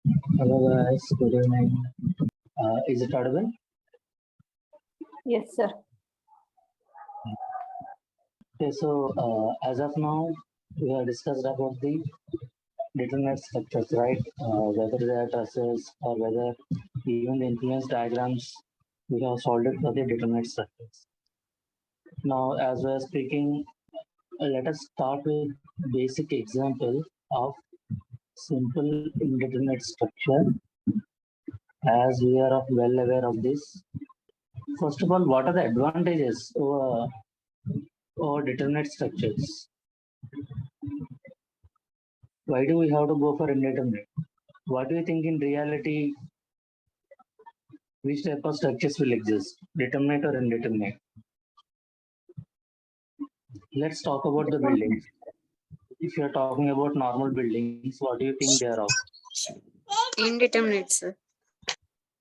Hello guys, good evening. Is it audible? Yes, sir. Okay, so as of now, we have discussed about the determinate structures, right? Whether they are trusses or whether even the influence diagrams, we have solved it for the determinate structures. Now, as we are speaking, let us start with basic example of simple indeterminate structure, as we are well aware of this. First of all, what are the advantages over determinate structures? Why do we have to go for indeterminate? What do you think in reality, which type of structures will exist, determinate or indeterminate? Let's talk about the buildings. If you're talking about normal buildings, what do you think they are of? Indeterminate, sir.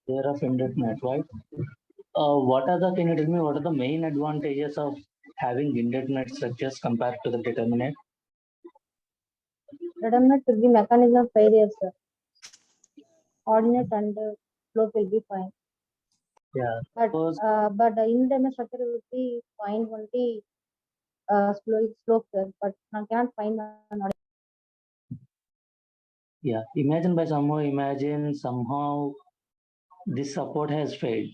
They are of indeterminate, right? Can you tell me what are the main advantages of having indeterminate structures compared to the determinate? Determinate will be mechanism of failure, sir. Ordinate and slope will be fine. Yeah. But the indeterminate structure will be find only slope, sir. But I can't find an ordinate. Yeah. Imagine somehow this support has failed.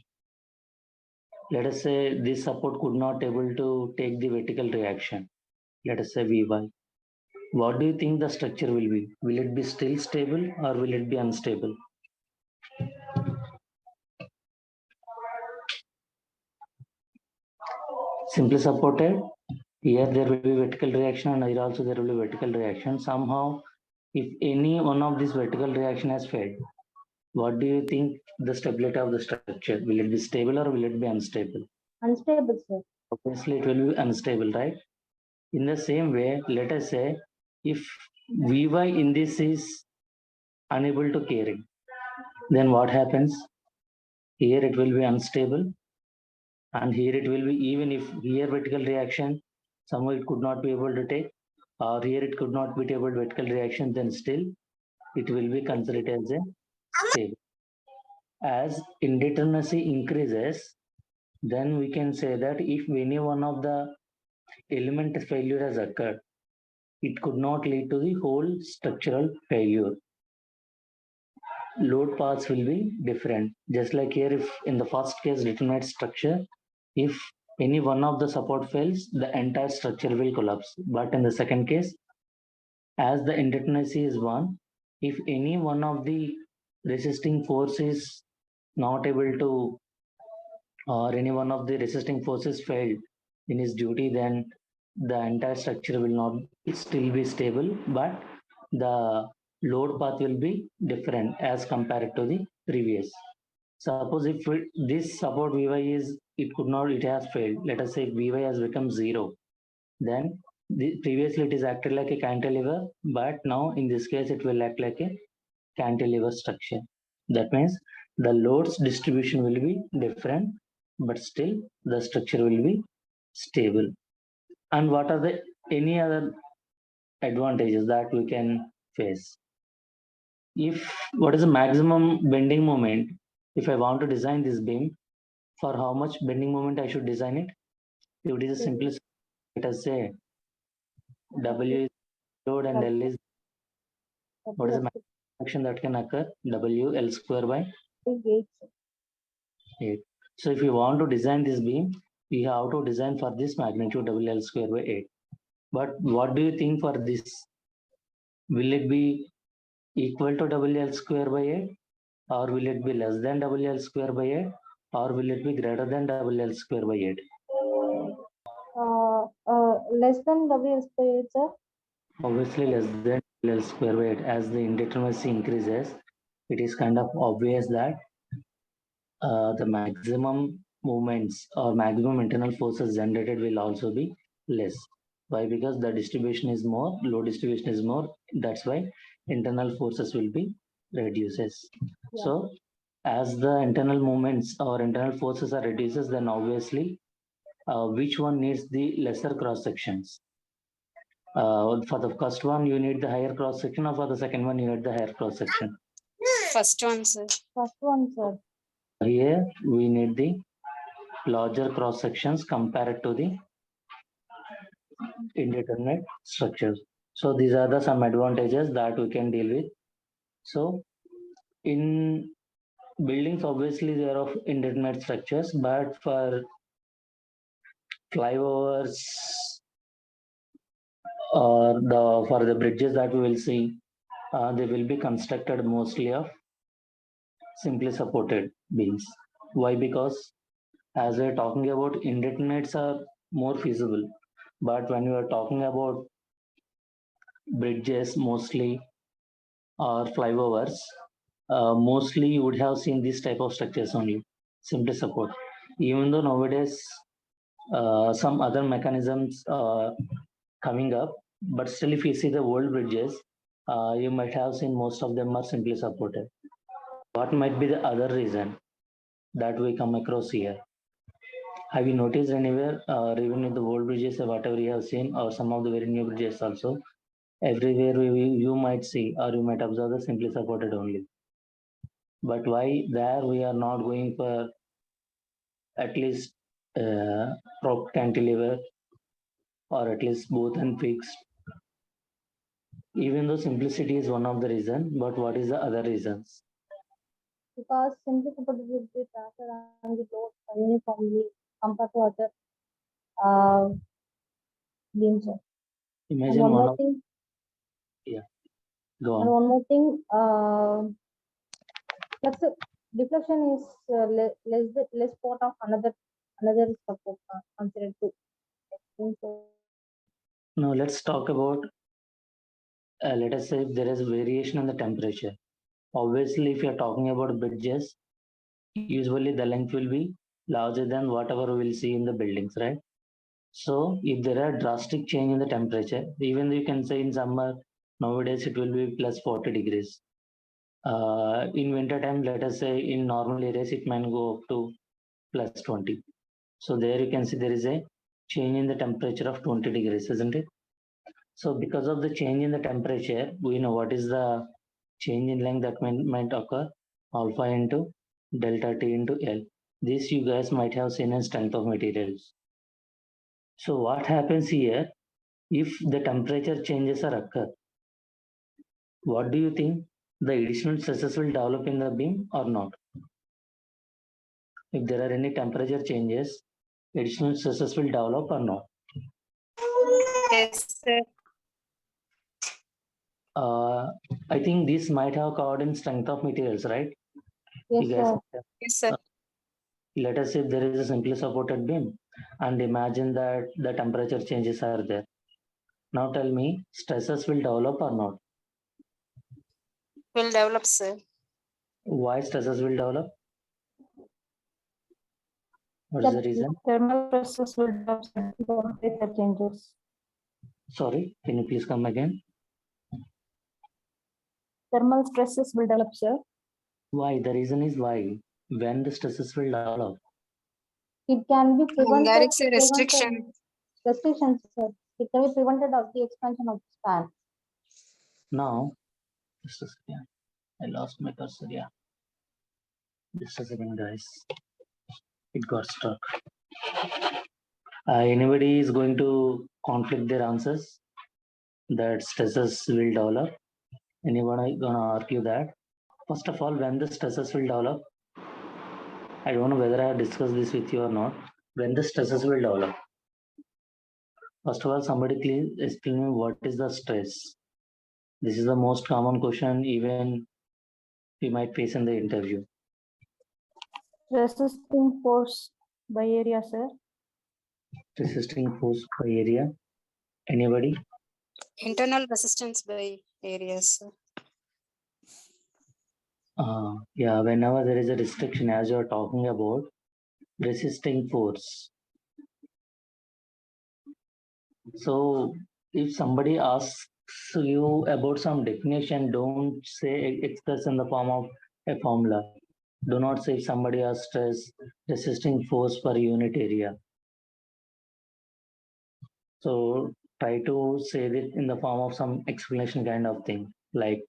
Let us say this support could not able to take the vertical reaction. Let us say Vy. What do you think the structure will be? Will it be still stable or will it be unstable? Simply supported. Here there will be vertical reaction and here also there will be vertical reaction. Somehow, if any one of these vertical reaction has failed, what do you think the stability of the structure? Will it be stable or will it be unstable? Unstable, sir. Obviously, it will be unstable, right? In the same way, let us say if Vy in this is unable to carry, then what happens? Here it will be unstable, and here it will be, even if here vertical reaction, somehow it could not be able to take, or here it could not be able vertical reaction, then still it will be considered as a stable. As indeterminacy increases, then we can say that if any one of the element failure has occurred, it could not lead to the whole structural failure. Load paths will be different. Just like here, if in the first case determinate structure, if any one of the support fails, the entire structure will collapse. But in the second case, as the indeterminacy is one, if any one of the resisting force is not able to, or any one of the resisting forces failed in his duty, then the entire structure will not still be stable, but the load path will be different as compared to the previous. Suppose if this support Vy is, it has failed. Let us say Vy has become 0. Then previously it is acted like a cantilever, but now in this case it will act like a cantilever structure. That means the loads distribution will be different, but still the structure will be stable. And what are the any other advantages that we can face? If what is the maximum bending moment? If I want to design this beam, for how much bending moment I should design it? If it is a simplest, let us say W is load and L is what is the maximum action that can occur? W L square by 8. So if you want to design this beam, we have to design for this magnitude WL square by 8. But what do you think for this? Will it be equal to WL square by 8? Or will it be less than WL square by 8? Or will it be greater than WL square by 8? Less than WL square, sir. Obviously less than WL square by 8. As the indeterminacy increases, it is kind of obvious that the maximum movements or maximum internal forces generated will also be less. Why? Because the distribution is more, load distribution is more. That's why internal forces will be reduces. Yeah. So as the internal movements or internal forces are reduces, then obviously which one needs the lesser cross sections? For the first one, you need the higher cross section, or for the second one, you need the higher cross section? First one, sir. First one, sir. Here we need the larger cross sections compared to the indeterminate structures. So these are the some advantages that we can deal with. So in buildings, obviously there are indeterminate structures, but for flyovers or for the bridges that we will see, they will be constructed mostly of simply supported beams. Why? Because as we're talking about indeterminates are more feasible, but when you are talking about bridges mostly or flyovers, mostly you would have seen this type of structures only, simply support. Even though nowadays some other mechanisms coming up, but still if you see the old bridges, you might have seen most of them are simply supported. What might be the other reason that we come across here? Have you noticed anywhere, even in the old bridges, whatever you have seen, or some of the very new bridges also, everywhere you might see or you might observe the simply supported only. But why there we are not going for at least prop cantilever or at least both and fixed? Even though simplicity is one of the reason, but what is the other reasons? Because simply supported will be transferred and the load uniformly compared to other uh, beams, sir. And Imagine one one more of thing, go and on. one more thing, deflection is less part of another support considered to. So, Now let's talk about let us say if there is variation in the temperature. Obviously, if you're talking about bridges, usually the length will be larger than whatever we'll see in the buildings, right? So if there are drastic change in the temperature, even though you can say in summer, nowadays it will be plus 40 degrees. In winter time, let us say in normal areas, it might go up to plus 20. So there you can see there is a change in the temperature of 20 degrees, isn't it? So because of the change in the temperature, we know what is the change in length that might occur, alpha into delta T into L. This you guys might have seen in strength of materials. So what happens here, if the temperature changes are occur, what do you think? The additional stresses will develop in the beam or not? If there are any temperature changes, additional stresses will develop or not? Yes, sir. Uh, I think this might have covered in strength of materials, right? yes, You guys, sir. Yes, sir. let us say if there is a simply supported beam and imagine that the temperature changes are there. Now tell me, stresses will develop or not? Will develop, sir. Why stresses will develop? What is the reason? Thermal stresses will develop due to temperature changes. Sorry, can you please come again? Thermal stresses will develop, sir. Why? The reason is why. When the stresses will develop. It can be There is a restriction. restrictions, sir. It can be prevented of the expansion of the span. Now, just a second. I lost my cursor. Yeah, just a second, guys. It got stuck. Anybody is going to conflict their answers that stresses will develop? Anyone gonna argue that? First of all, when the stresses will develop, I don't know whether I have discussed this with you or not. When the stresses will develop, first of all, somebody please explain me what is the stress. This is the most common question even we might face in the interview. Resisting force by area, sir. Resisting force by area. Anybody? Internal resistance by areas, sir. Yeah, whenever there is a restriction, as you are talking about resisting force. So if somebody asks you about some definition, don't say express in the form of a formula. Do not say if somebody asks stress resisting force per unit area. So try to say it in the form of some explanation kind of thing. Like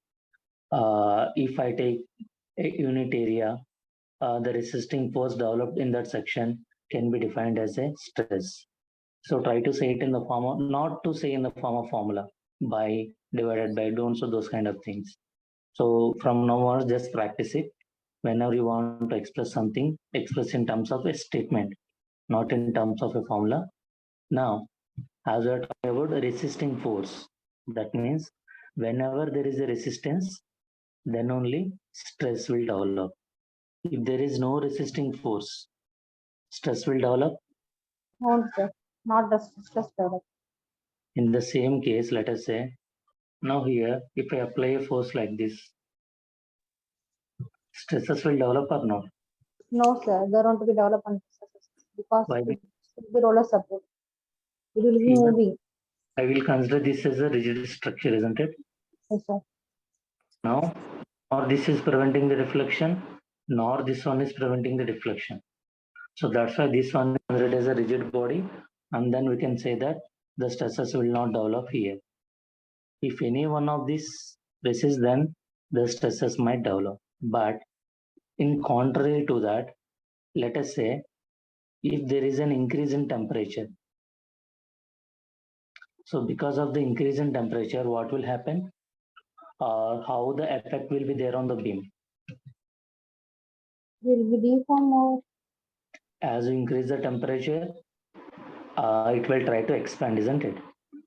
if I take a unit area, the resisting force developed in that section can be defined as a stress. So try to say it in the form of, not to say in the form of formula, by, divided by, don't, so those kind of things. So from now on, just practice it. Whenever you want to express something, express in terms of a statement, not in terms of a formula. Now, as we are talking about resisting force, that means whenever there is a resistance, then only stress will develop. If there is no resisting force, stress will develop. No, sir. Not the stress product. In the same case, let us say, now here, if I apply a force like this, stresses will develop or not? No, sir. They want to be developed on stresses because Why? it will be roller support. It will be Even moving. I will consider this as a rigid structure, isn't it? Yes, sir. Now, nor this is preventing the deflection, nor this one is preventing the deflection. So that's why this one is considered as a rigid body, and then we can say that the stresses will not develop here. If any one of these resists, then the stresses might develop. But in contrary to that, let us say if there is an increase in temperature. So because of the increase in temperature, what will happen? How the effect will be there on the beam? Will be deform or As you increase the temperature, it will try to expand, isn't it?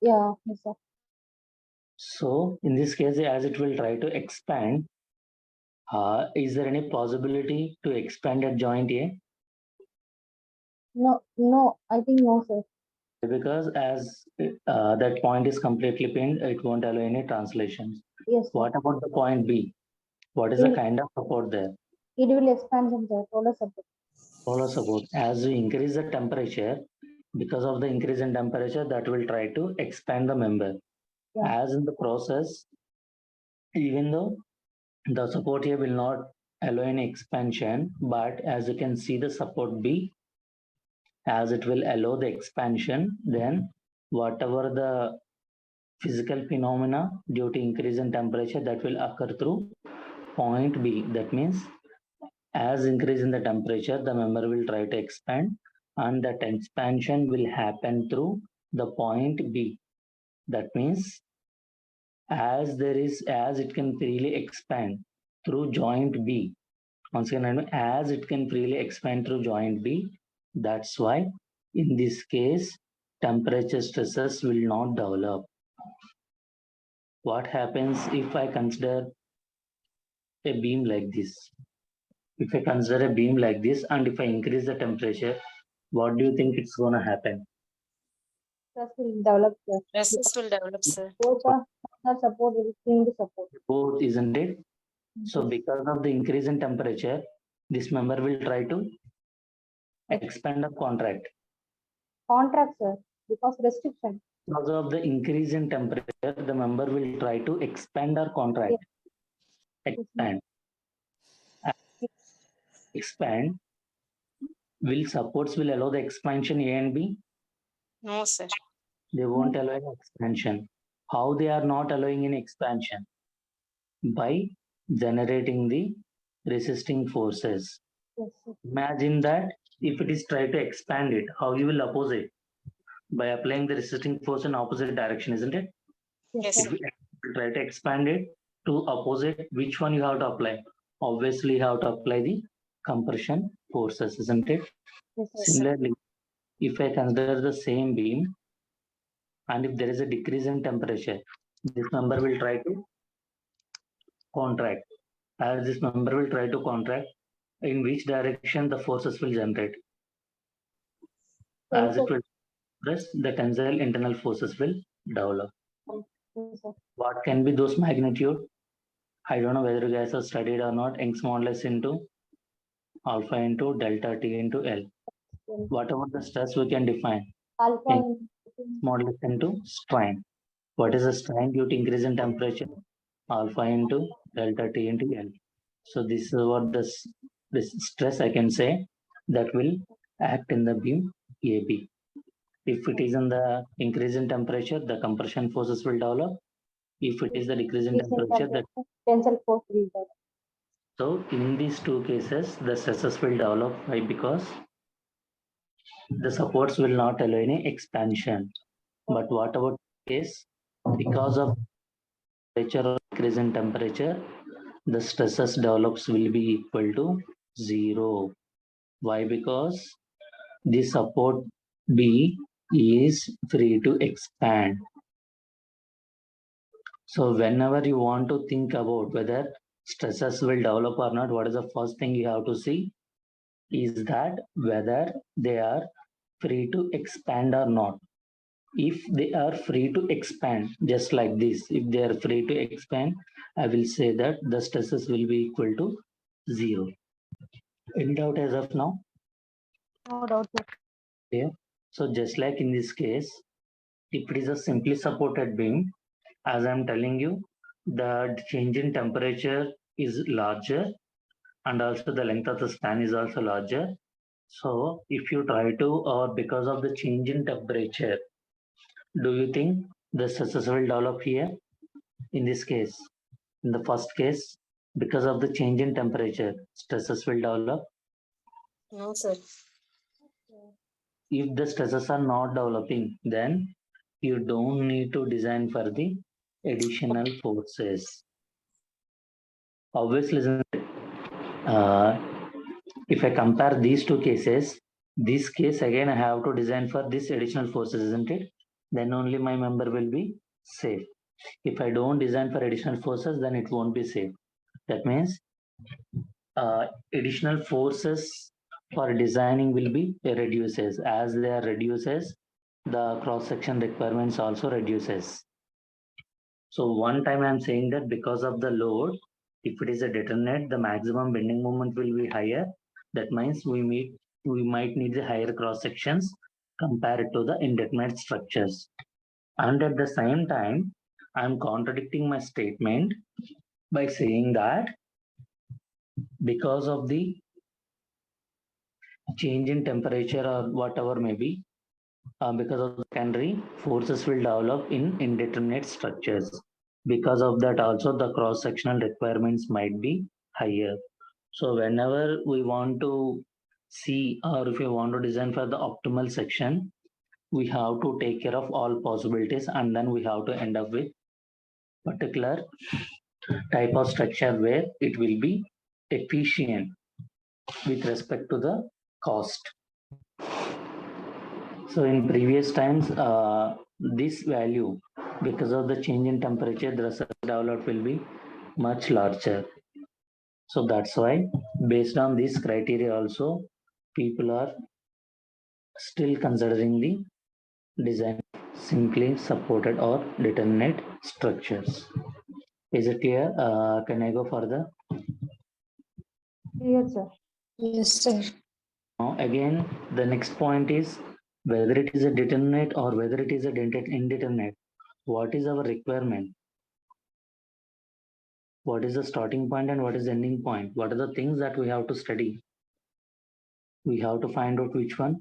yeah, yes, sir. So in this case, as it will try to expand, is there any possibility to expand at joint A? No, no. I think no, sir. Because as that point is completely pinned, it won't allow any translations. Yes, sir. What about the point B? What is It the will, kind of support there? it will expand, sir. Roller support. Solar support. As we increase the temperature, because of the increase in temperature, that will try to expand the member. Yeah. As in the process, even though the support here will not allow any expansion, but as you can see the support B, as it will allow the expansion, then whatever the physical phenomena due to increase in temperature that will occur through point B. That means as increase in the temperature, the member will try to expand and that expansion will happen through the point B. That means as it can freely expand through joint B. Once again, as it can freely expand through joint B, that's why in this case, temperature stresses will not develop. What happens if I consider a beam like this? If I consider a beam like this and if I increase the temperature, what do you think it's going to happen? Stress will develop, sir. Resist will develop, sir. Both are support will be the support. Both, isn't it? So Yes. because of the increase in temperature, this member will try to expand or contract. Contract, sir. Because restriction. Because of the increase in temperature, the member will try to expand or contract. Yes. Expand. Expand. Will supports will allow the expansion A and B? No, sir. They won't allow any expansion. How they are not allowing any expansion? By generating the resisting forces. Yes, sir. Imagine that if it is try to expand it, how you will oppose it? By applying the resisting force in opposite direction, isn't it? Yes, Yes, sir. If sir. we try to expand it to oppose it, which one you have to apply? Obviously, you have to apply the compression forces, isn't it? Yes, sir. Yes, sir. Similarly, if I consider the same beam and if there is a decrease in temperature, this number will try to contract. As this number will try to contract, in which direction the forces will generate? As it will press, the tensile internal forces will develop. Yes, sir. What can be those magnitude? I don't know whether you guys have studied or not. Young's modulus into alpha into delta T into L. Yes. Whatever the stress we can define. Alpha Young's in modulus into strain. What is the strain due to increase in temperature? Alpha into delta T into L. So this is what this stress I can say that will act in the beam AB. If it is in the increase in temperature, the compression forces will develop. If it is the decrease in decrease in temperature, the temperature, tensile force will develop. So in these two cases, the stresses will develop. Why? Because the supports will not allow any expansion. But what about case? Because of temperature or increase in temperature, the stresses develops will be equal to 0. Why? Because the support B is free to expand. So whenever you want to think about whether stresses will develop or not, what is the first thing you have to see is that whether they are free to expand or not. If they are free to expand, just like this, if they are free to expand, I will say that the stresses will be equal to 0. Any doubt as of now? No doubt, sir. Yeah. So just like in this case, if it is a simply supported beam, as I'm telling you, the change in temperature is larger and also the length of the span is also larger. So if you try to, or because of the change in temperature, do you think the stresses will develop here? In this case, in the first case, because of the change in temperature, stresses will develop. No, sir. If the stresses are not developing, then you don't need to design for the additional forces. Obviously, uh, if I compare these two cases, this case again I have to design for this additional forces, isn't it? Then only my member will be safe. If I don't design for additional forces, then it won't be safe. That means additional forces for designing will be reduces. As they are reduces, the cross section requirements also reduces. So one time I'm saying that because of the load, if it is a determinate, the maximum bending moment will be higher. That means we might need the higher cross sections compared to the indeterminate structures. And at the same time, I'm contradicting my statement by saying that because of the change in temperature or whatever may be, because of the secondary forces will develop in indeterminate structures. Because of that, also the cross sectional requirements might be higher. So, whenever we want to see or if we want to design for the optimal section, we have to take care of all possibilities and then we have to end up with particular type of structure where it will be efficient with respect to the cost. So in previous times, this value, because of the change in temperature, the reservoir developed will be much larger. So that's why, based on this criteria also, people are still considering the design simply supported or determinate structures. Is it clear? Can I go further? Clear, sir. Yes, sir. Now, again, the next point is whether it is a determinate or whether it is a indeterminate. What is our requirement? What is the starting point and what is the ending point? What are the things that we have to study? We have to find out which one.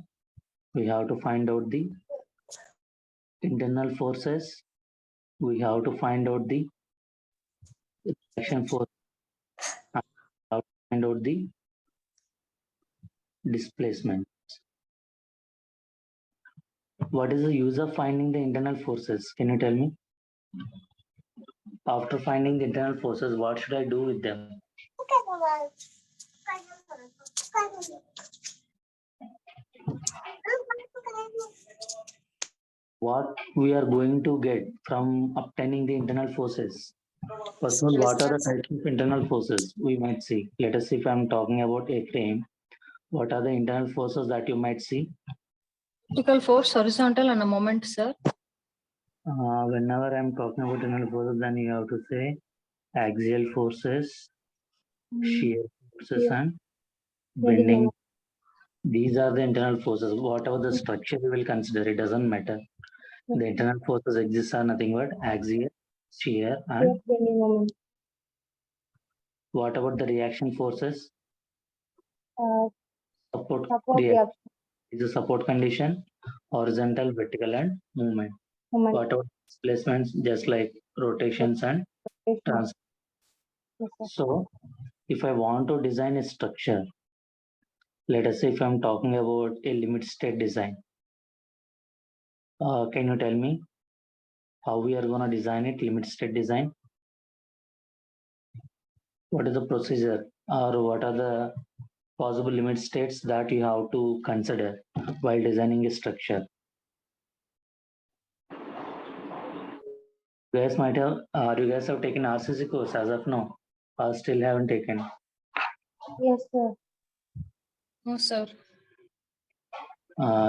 We have to find out the internal forces. We have to find out the reaction force. And we have to find out the displacement. What is the use of finding the internal forces? Can you tell me? After finding the internal forces, what should I do with them? What we are going to get from obtaining the internal forces? First of all, what are the types of internal forces we might see? Let us see if I'm talking about a frame. What are the internal forces that you might see? Vertical force, horizontal, and a moment, sir. Whenever I'm talking about internal forces, then you have to say axial forces, shear forces, Yeah. and Bending bending. moment. These are the internal forces. Whatever the structure we will consider, it doesn't matter. The internal forces exist are nothing but axial, shear, and Yes, bending moment. what about the reaction forces? Support Support reaction reaction is a support condition, horizontal, vertical, and movement. moment. What about displacements, just like rotations and Yes, trans. sir. So if I want to design a structure, let us say if I'm talking about a limit state design, can you tell me how we are going to design it, limit state design? What is the procedure or what are the possible limit states that you have to consider while designing a structure? You guys have taken RCC course as of now, or still haven't taken? Yes, sir. No, sir.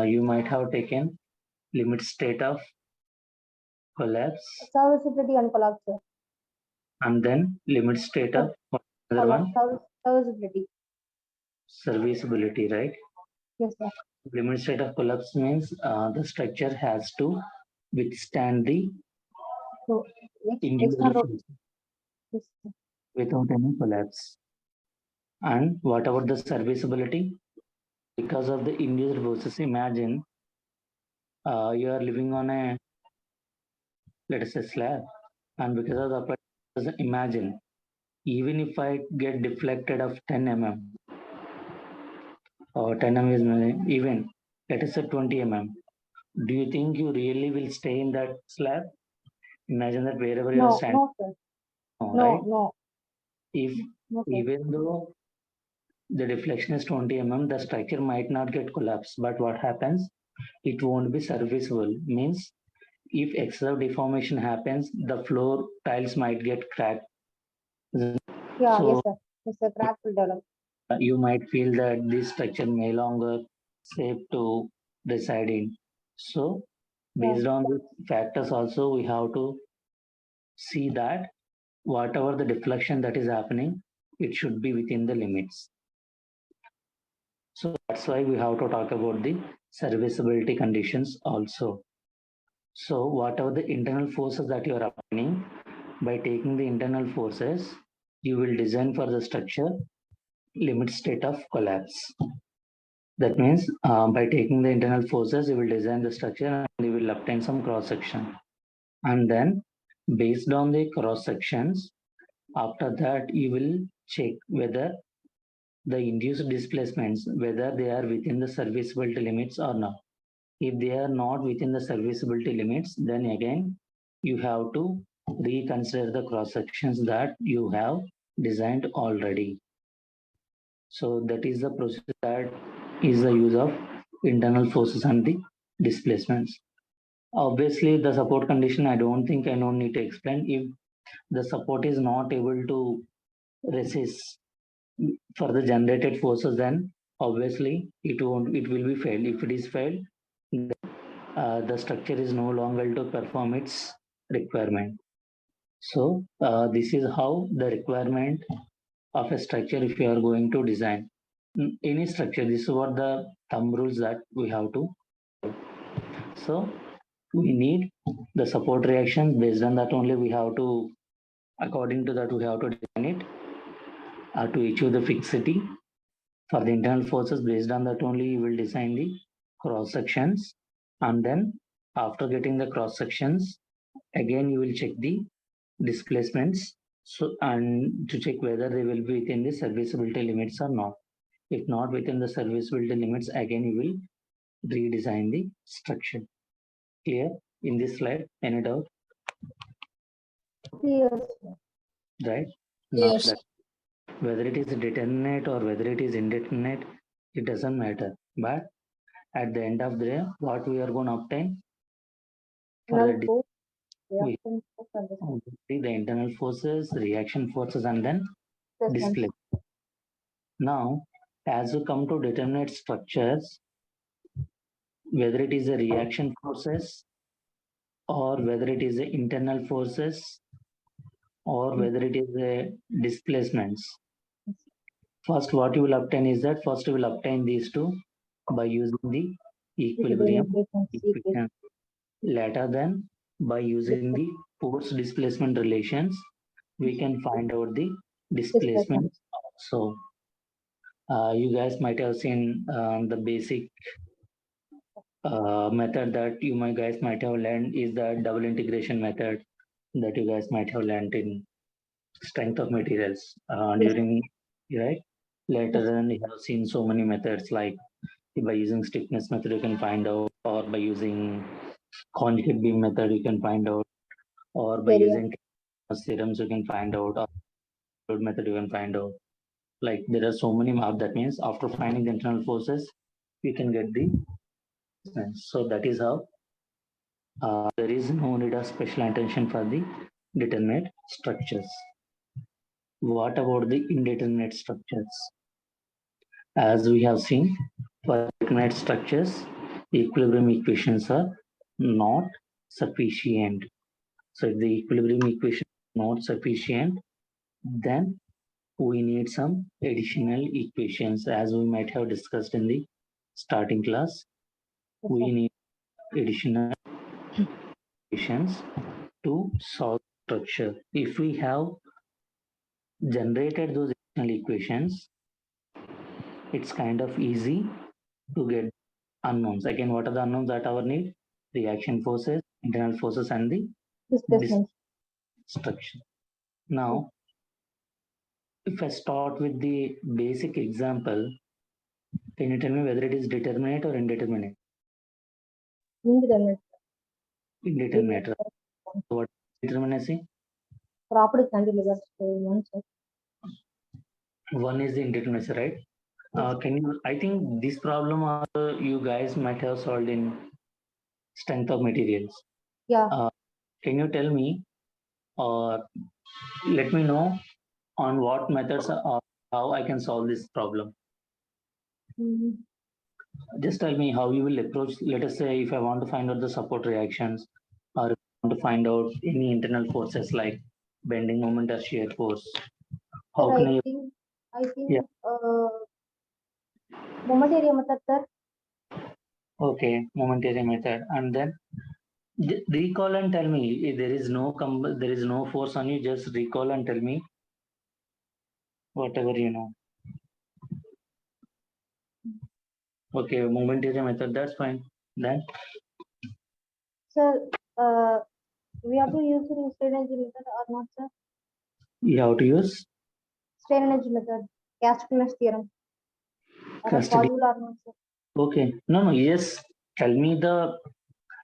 You might have taken limit state of collapse Serviceability and collapse, sir. and then limit state of another one, Serviceability. serviceability, right? Yes, sir. Limit state of collapse means the structure has to withstand the So, induced external. force Yes, sir. without any collapse. And what about the serviceability? Because of the induced forces, imagine you are living on a, let us say, slab, and because of the applied forces, imagine even if I get deflected of 10 mm or 10 mm is even, let us say 20 mm, do you think you really will stay in that slab? Imagine that wherever you are No, standing, no, sir. right? No. If No, sir. even though the deflection is 20 mm, the structure might not get collapsed, but what happens? It won't be serviceable. Means if excessive deformation happens, the floor tiles might get cracked. Yeah, So yes, sir. Yes, sir. Crack will develop. you might feel that this structure may longer safe to reside in. So Yeah. based on these factors also, we have to see that whatever the deflection that is happening, it should be within the limits. So that's why we have to talk about the serviceability conditions also. So whatever the internal forces that you are applying, by taking the internal forces, you will design for the structure limit state of collapse. That means by taking the internal forces, you will design the structure and you will obtain some cross section. And then based on the cross sections, after that you will check whether the induced displacements, whether they are within the serviceability limits or not. If they are not within the serviceability limits, then again you have to reconsider the cross sections that you have designed already. So that is the process that is the use of internal forces and the displacements. Obviously, the support condition, I don't think I don't need to explain. If the support is not able to resist for the generated forces, then obviously it will be failed. If it is failed, the structure is no longer to perform its requirement. So this is how the requirement of a structure if you are going to design any structure. This is what the thumb rules that we have to. So we need the support reactions. Based on that only we have to, according to that we have to design it to achieve the fixity for the internal forces. Based on that only you will design the cross sections, and then after getting the cross sections, again you will check the displacements, so and to check whether they will be within the serviceability limits or not. If not within the serviceability limits, again you will redesign the structure. Clear in this slide? Any doubt? Yes, sir. Right? Now Yes. that whether it is determinate or whether it is indeterminate, it doesn't matter. But at the end of the day, what we are going to obtain for Internal the force, we reaction force, and see the internal forces, reaction forces, and then displacement. display. Now, as we come to determinate structures, whether it is a reaction forces or whether it is the internal forces or whether it is a displacements. First, what you will obtain is that first you will obtain these two by using the equilibrium equation. Later then, by using the force displacement relations, we can find out the displacement. So, you guys might have seen the basic method that you guys might have learned is the double integration method that you guys might have learned in strength of materials Yes. during right? Later on, we have seen so many methods like by using stiffness method you can find out, or by using conjugate beam method you can find out, or by Area. using serums you can find out, or load method you can find out. Like there are so many maps. That means after finding the internal forces, you can get the distance. So that is how there is no need of special attention for the determinate structures. What about the indeterminate structures? As we have seen, for determinate structures, equilibrium equations are not sufficient. So if the equilibrium equation is not sufficient, then we need some additional equations. As we might have discussed in the starting class, Yes, we sir. need additional equations to solve structure. If we have generated those additional equations, it's kind of easy to get unknowns. Again, what are the unknowns that our need? Reaction forces, internal forces, and the Displacement. destruction. Now, if I start with the basic example, can you tell me whether it is determinate or indeterminate? Indeterminate. Indeterminate. What is determinacy? Property cantilever. One, sir. One is the indeterminacy, right? Yes. Can you? I think this problem you guys might have solved in strength of materials. Yeah. Can you tell me or let me know on what methods how I can solve this problem? Mhm. Just tell me how you will approach. Let us say if I want to find out the support reactions, or if I want to find out any internal forces like bending moment or shear force. Sir, How can I? I think Yeah. moment area method, sir. Okay, momentary method, and then recall and tell me if there is no force on you. Just recall and tell me whatever you know. Okay, momentary method. That's fine. Then Sir, we have to use the strain energy method or not, sir? you have to use Strain energy method, Castigliane's theorem. Are that custody. possible or not, sir? Okay, no, yes. Tell me the.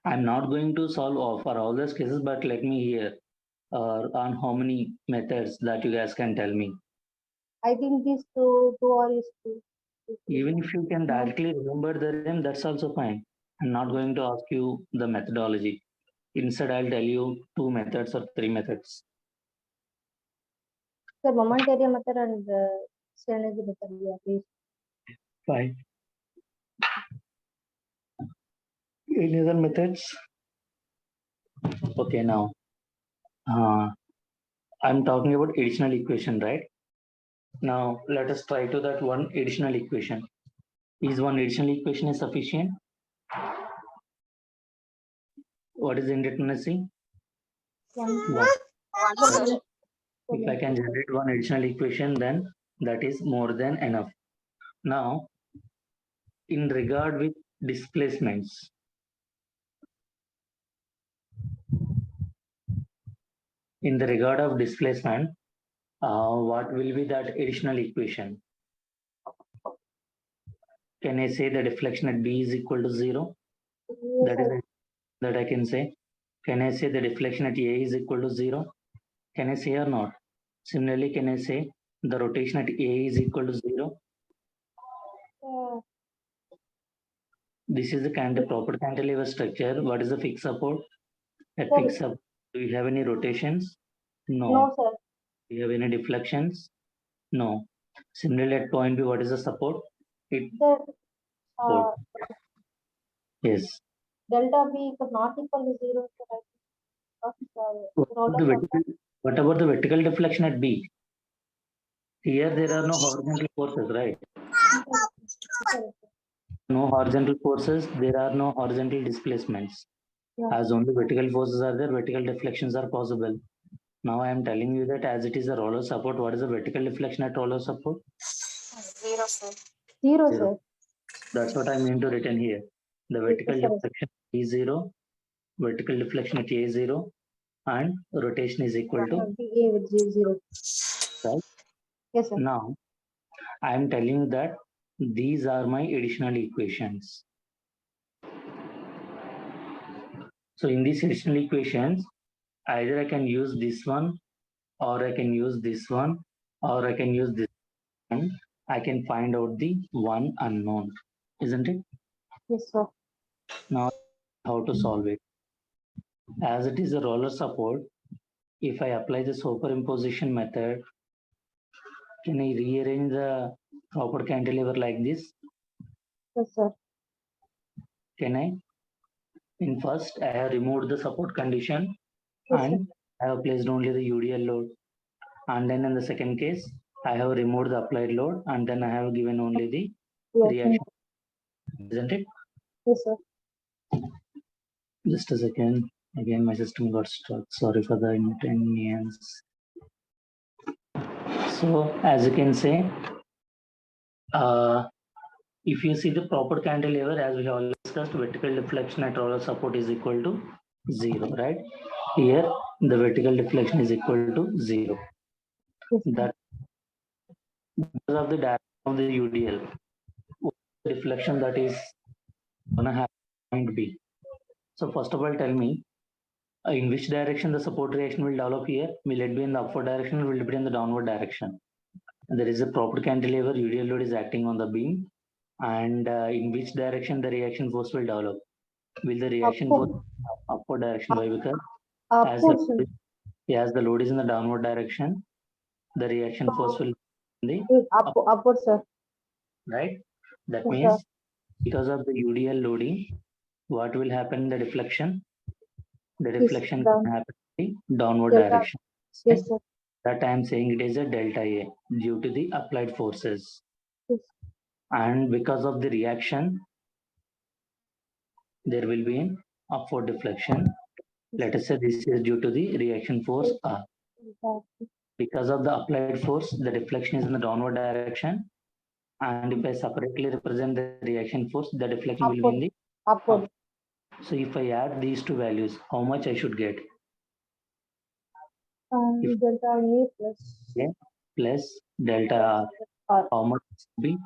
I'm not going to solve all for all those cases, but let me hear on how many methods that you guys can tell me. I think these two are useful. Even if you can directly remember the name, that's also fine. I'm not going to ask you the methodology. Instead, I'll tell you two methods or three methods. Sir, moment area method and strain energy method, yeah, please. Fine. Any other methods? Okay, now uh, I'm talking about additional equation, right? Now let us try to that one additional equation. Is one additional equation is sufficient? What is indeterminacy? One, One. One, sir. If I can generate one additional equation, then that is more than enough. Now, in regard with displacements, in the regard of displacement, what will be that additional equation? Can I say the deflection at B is equal to 0? Yes, That is sir. that I can say. Can I say the deflection at A is equal to 0? Can I say or not? Similarly, can I say the rotation at A is equal to 0? Uh, This is the proper cantilever structure. What is the fixed support? At sir, fixed support, do we have any rotations? No. no, sir. Do you have any deflections? No. Similarly, at point B, what is the support? It Sir, support. Yes. delta B is not equal to 0, sir. I think What about roller the support. what about the vertical deflection at B? Here there are no horizontal forces, right? Sir, No horizontal forces, there are no horizontal displacements. yeah. As only vertical forces are there, vertical deflections are possible. Now I am telling you that as it is a roller support, what is the vertical deflection at roller support? 0, sir. 0, Zero. sir. That's what I mean to written here. The vertical Yes, sir. deflection is 0, vertical deflection at A is 0, and rotation is equal to B A with 0. right. Yes, sir. Now I am telling you that these are my additional equations. So in these additional equations, either I can use this one, or I can use this one, or I can use this one. I can find out the one unknown, isn't it? Yes, sir. Now, how to solve it? As it is a roller support, if I apply the superimposition method, can I rearrange the proper cantilever like this? Yes, sir. Can I? In first, I have removed the support condition Yes, sir. and I have placed only the UDL load. And then in the second case, I have removed the applied load and then I have given only the reaction, isn't it? Yes, sir. Just a second. Again, my system got stuck. Sorry for the inconvenience. So, as you can say, if you see the proper cantilever, as we have already discussed, vertical deflection at roller support is equal to 0, right? Here, the vertical deflection is equal to 0. Yes, sir. That because of the direction of the UDL, deflection that is gonna have point B. So first of all, tell me in which direction the support reaction will develop here. Will it be in the upward direction or will it be in the downward direction? There is a proper cantilever, UDL load is acting on the beam, and in which direction the reaction force will develop? Will the reaction force upward direction? Why? Because Upward, sir. as the load is in the downward direction, the reaction force will be in the Upward, sir. right. That Yes, means sir. because of the UDL loading, what will happen in the deflection? The Yes, deflection down. can happen in the downward Delta. direction. Yes, sir. That I am saying it is a delta A due to the applied forces. Yes. And because of the reaction, there will be an upward deflection. Let us say this is due to the reaction force R. Because of the applied force, the deflection is in the downward direction. And if I separately represent the reaction force, the deflection will be in the Upward. So if I add these two values, how much I should get? Delta A plus. A plus delta R. R. How much should be?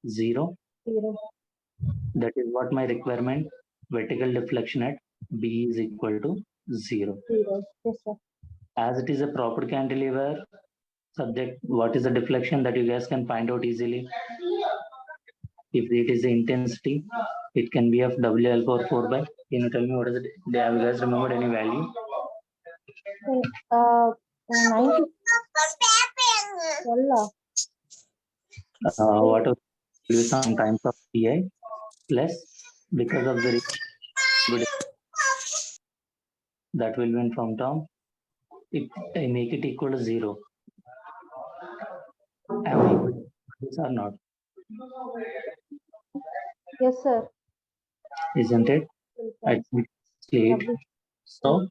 0. 0. That is what my requirement. Vertical deflection at B is equal to 0. 0. Yes, sir. As it is a proper cantilever subject, what is the deflection that you guys can find out easily? If it is the intensity, it can be of WL power 4 by. Can you tell me what is it? Have you guys remembered any value? 90. What will be some times of Pi plus because of the that will win from term. If I make it equal to 0, am I equal to this or not? Yes, sir. Isn't it? I think it's so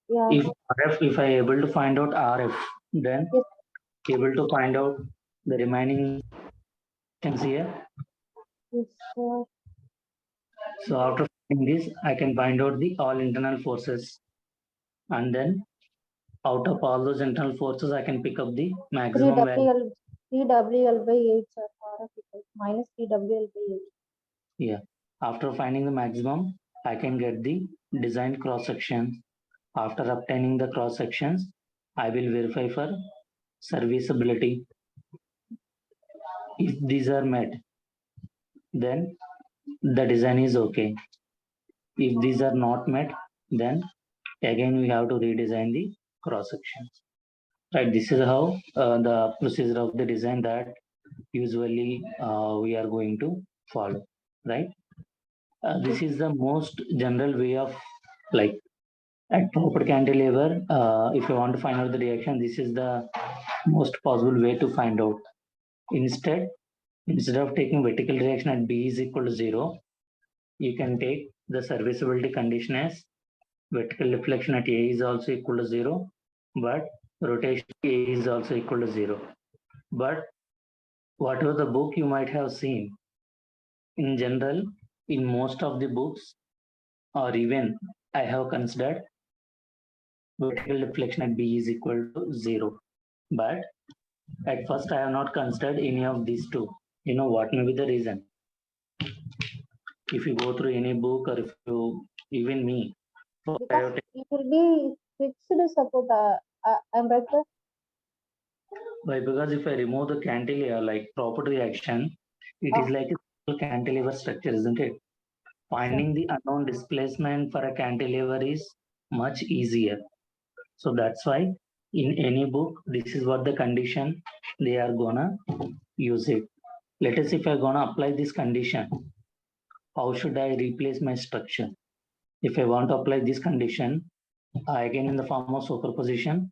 Yeah. if RF, if I able to find out RF, then Yes. able to find out the remaining things here. Yes, sir. So after finding this, I can find out the all internal forces, and then out of all those internal forces, I can pick up the maximum value. 3WL by 8, sir. RF equals minus 3WL by 8. Yeah. After finding the maximum, I can get the design cross section. After obtaining the cross sections, I will verify for serviceability. If these are met, then the design is okay. If these are not met, then again we have to redesign the cross sections. Right, this is how the procedure of the design that usually we are going to follow, right? This is the most general way of like at proper cantilever. If you want to find out the reaction, this is the most possible way to find out. Instead of taking vertical reaction at B is equal to 0, you can take the serviceability condition as vertical deflection at A is also equal to 0, but rotation A is also equal to 0. But whatever the book you might have seen, in general, in most of the books, or even I have considered vertical deflection at B is equal to 0. But At first, I have not considered any of these two. You know what may be the reason? If you go through any book or if you, even me, for Because it will be fixed support. I'm right, sir. why? Because if I remove the cantilever, like proper reaction, it is like a cantilever structure, isn't it? Finding the unknown displacement for a cantilever is much easier. So that's why in any book, this is what the condition they are gonna use it. Let us if I'm gonna apply this condition, how should I replace my structure? If I want to apply this condition, again in the form of superposition,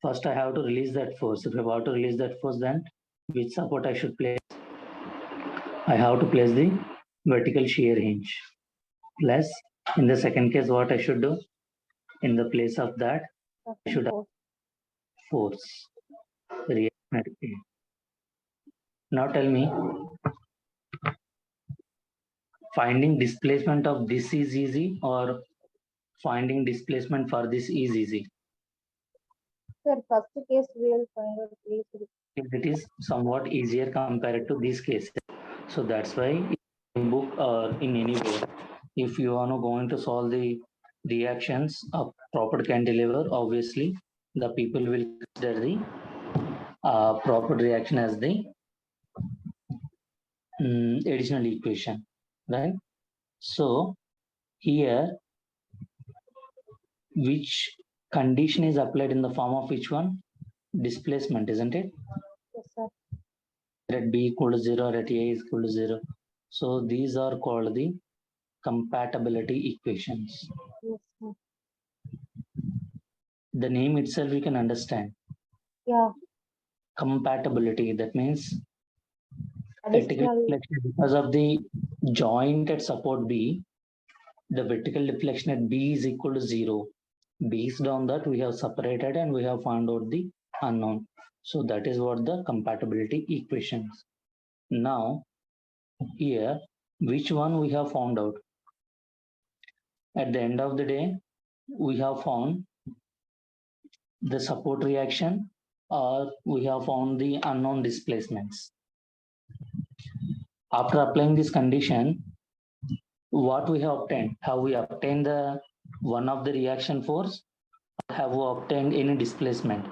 first I have to release that force. If I want to release that force, then which support I should place? I have to place the vertical shear hinge. Plus, in the second case, what I should do? In the place of that, I should have force. Reactionary. Now tell me, finding displacement of this is easy or finding displacement for this is easy? Sir, first case we will find out please. It is somewhat easier compared to these cases. So that's why in book or in any way, if you are going to solve the reactions of proper cantilever, obviously the people will consider the proper reaction as the additional equation, right? So here, which condition is applied in the form of which one? Displacement, isn't it? Yes, sir. At B equal to 0 or at A is equal to 0. So these are called the compatibility equations. Yes, sir. The name itself you can understand. Yeah. Compatibility, that means vertical Additional. deflection because of the joint at support B, the vertical deflection at B is equal to 0. Based on that, we have separated and we have found out the unknown. So that is what the compatibility equations. Now, here, which one we have found out? At the end of the day, we have found the support reaction or we have found the unknown displacements. After applying this condition, what we have obtained? Have we obtained the one of the reaction force? Or have we obtained any displacement?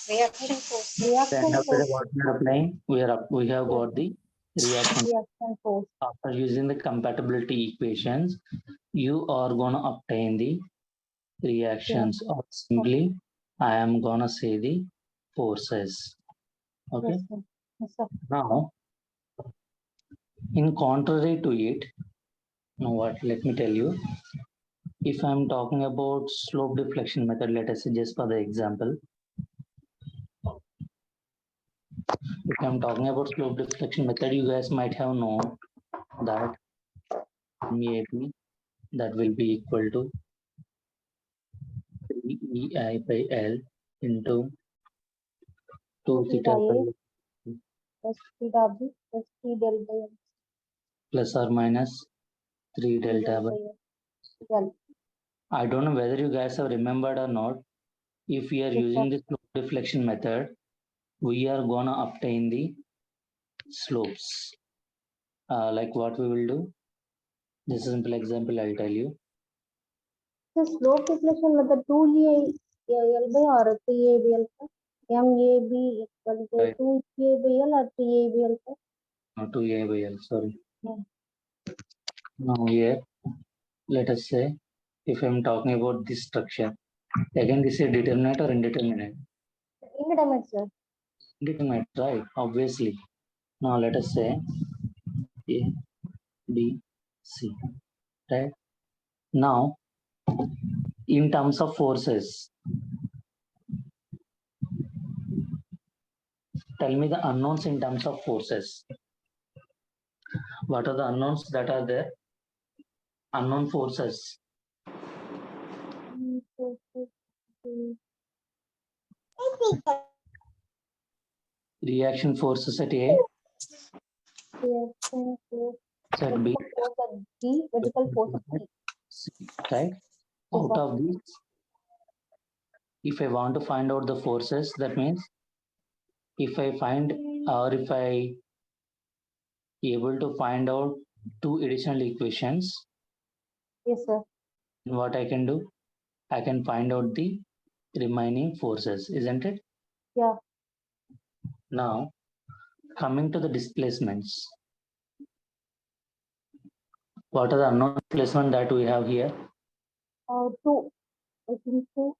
Reaction force. Reaction Then after force. what we are applying, we have got the reaction. Reaction force. After using the compatibility equations, you are gonna obtain the reactions, or simply I am gonna say the forces. Okay. Yes, sir. Yes, sir. Now, in contrary to it, now what? Let me tell you. If I'm talking about slope deflection method, let us say just for the example. If I'm talking about slope deflection method, you guys might have known that MEAP that will be equal to 3EI by L into 2 theta Theta A by plus theta B plus T delta L. plus or minus 3 T delta by. L. I don't know whether you guys have remembered or not. If we are Yes, using sir. the slope deflection method, we are gonna obtain the slopes. Like what we will do. This is a simple example I'll tell you. The slope deflection method 2A L by or 3A by L, sir. MAB equal to Right. 2A by L or 3A by L, sir. Not 2A by L, sorry. Yeah. Now here, let us say, if I'm talking about this structure, again this is determinate or indeterminate? Indeterminate, sir. Indeterminate, right? Obviously. Now let us say A, B, C, right? Now, in terms of forces, tell me the unknowns in terms of forces. What are the unknowns that are there? Unknown forces. Reaction forces at A, Reaction force. at B, Vertical force at B, vertical force at C. C, right? Yes, Out sir. of these, if I want to find out the forces, that means if I find or if I able to find out two additional equations, Yes, sir. what I can do, I can find out the remaining forces, isn't it? Yeah. Now, coming to the displacements, what are the unknown displacement that we have here? Two. I think two.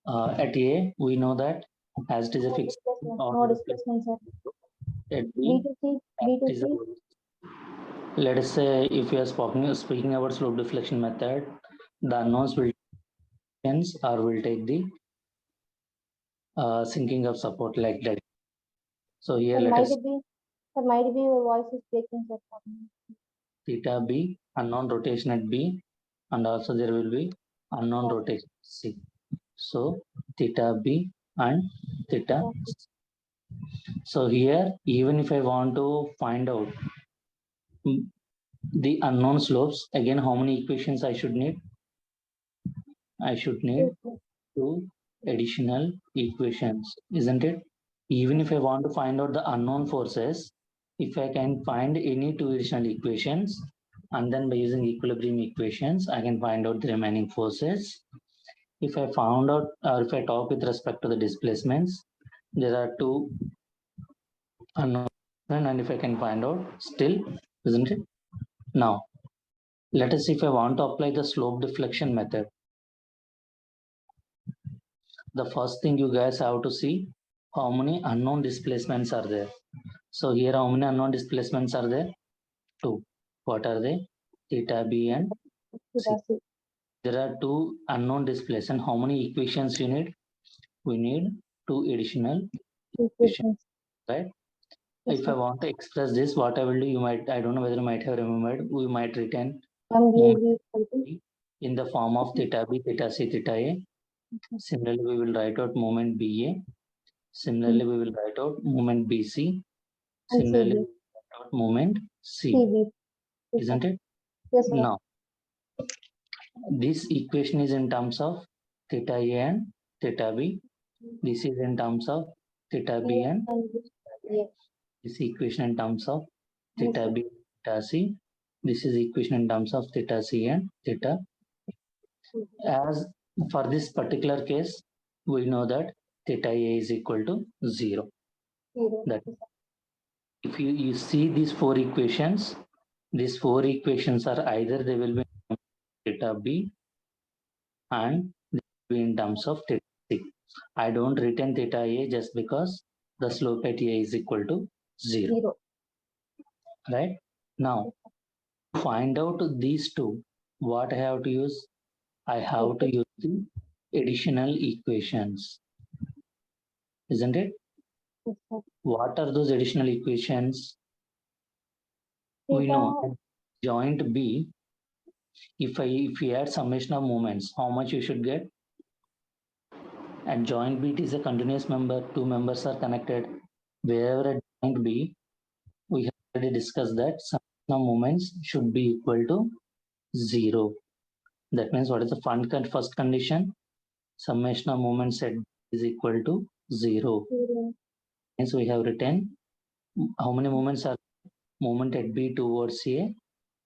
At A, we know that as it is a No fixed displacement. or No displacement, sir. at B B, to C. as B it to is C. let us say if we are speaking about slope deflection method, the unknowns will change or will take the sinking of support like that. So here Sir, let might us be. Sir, might be your voice is breaking, sir. theta B, unknown rotation at B, and also there will be unknown Yeah. rotation C. So theta B and theta Yeah. C. So here, even if I want to find out the unknown slopes, again, how many equations I should need? I should need Yes, sir. two additional equations, isn't it? Even if I want to find out the unknown forces, if I can find any two additional equations, and then by using equilibrium equations, I can find out the remaining forces. If I found out, or if I talk with respect to the displacements, there are two unknown, and if I can find out, still, isn't it? Now, let us see if I want to apply the slope deflection method. The first thing you guys have to see how many unknown displacements are there. So here how many unknown displacements are there? Two. What are they? Theta B and C. Theta C. There are two unknown displacements. How many equations you need? We need two additional equations, Equations. right? Yes, If I sir. want to express this, what I will do, you might, I don't know whether you might have remembered, we might retain MDA moment is equal to. in the form of theta B, theta C, theta A. Similarly, we will write out moment BA. Similarly, we will write out moment BC. And Similarly, we CB. will write out moment C, CB. Yes, sir. isn't it? Yes, sir. Now, this equation is in terms of theta A and theta B. This is in terms of theta B A and and B. Yeah. this equation in terms of Yes, theta sir. B, theta C. This is equation in terms of theta C and theta. As for this particular case, we know that theta A is equal to 0. Zero. That Yes, sir. if you see these four equations are either they will be theta B and they will be in terms of theta C. I don't retain theta A just because the slope at A is equal to 0, Zero. right? Now, to find out these two, what I have to use? I have to use the additional equations, isn't it? Yes, sir. What are those additional equations? We Theta. know at joint B, if you add summation of moments, how much you should get? At joint B, it is a continuous member, two members are connected. Wherever at joint B, we have already discussed that summation of moments should be equal to 0. That means what is the first condition? Summation of moments at B is equal to 0. Zero. Hence we have written how many moments are moment at B towards A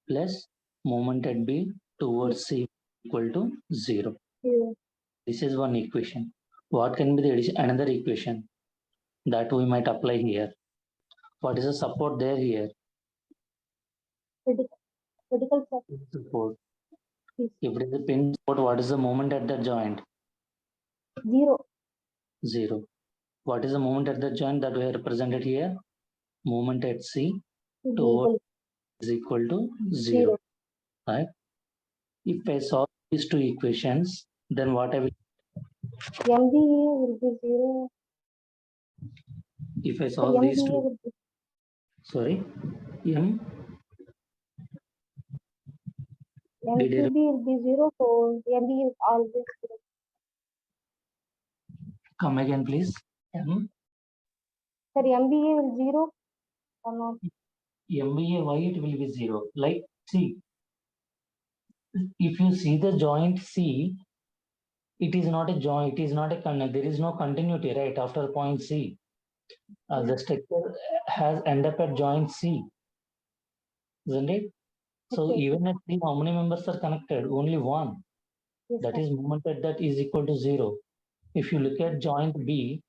plus moment at B towards C equal to 0. Zero. This is one equation. What can be the another equation that we might apply here? What is the support there here? Critical. Critical Support. Yes. If it is a pin support, what is the moment at that joint? Zero. 0. What is the moment at the joint that we have represented here? Moment at C Is towards equal. is equal to 0. Zero. Right? If I solve these two equations, then what I will, MDA will be zero. if I Sir, solve these MDA two, will be. sorry, M, did I MCB will be zero. So MDA is always zero. come again, please? M, Sir, MBA will zero or not? MBA, why it will be 0? Like, see, if you see the joint C, it is not a joint, it is not a there is no continuity, right? After point C, the structure has end up at joint C, isn't it? So Okay. even at C, how many members are connected? Only one. Yes, That sir. is moment at that is equal to 0. If you look at joint B,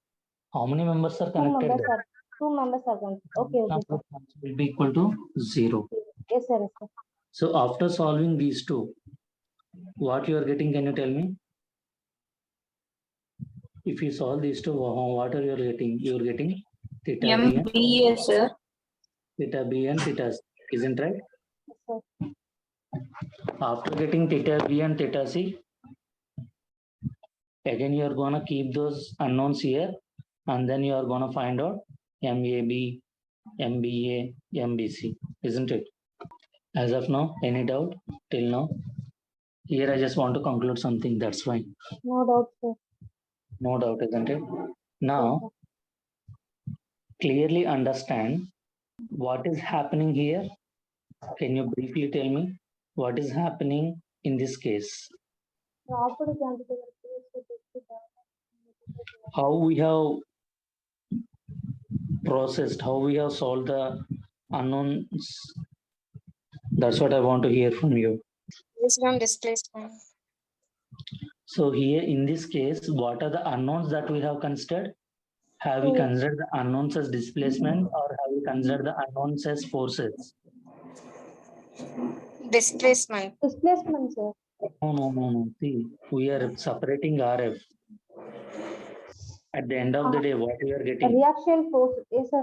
how many members are connected there? Two members are going. Okay, okay, sir. Will be equal to 0. Yes, sir. Yes, sir. So after solving these two, what you are getting, can you tell me? If you solve these two, what are you getting? You are getting theta B and MBA, sir. theta B and theta C, isn't right? Yes, sir. After getting theta B and theta C, again you are gonna keep those unknowns here, and then you are gonna find out MAB, MBA, MBC, isn't it? As of now, any doubt till now? Here I just want to conclude something, that's fine. No doubt, sir. No doubt, isn't it? Now, clearly understand what is happening here. Can you briefly tell me what is happening in this case? Property quantity. How we have processed, how we have solved the unknowns. That's what I want to hear from you. Based on displacement. So here in this case, what are the unknowns that we have considered? Have we considered the unknowns as displacement, or have we considered the unknowns as forces? Displacement. Displacement, sir. No. See, we are separating RF. At the end of the day, what we are getting? Reaction force. Yes, sir.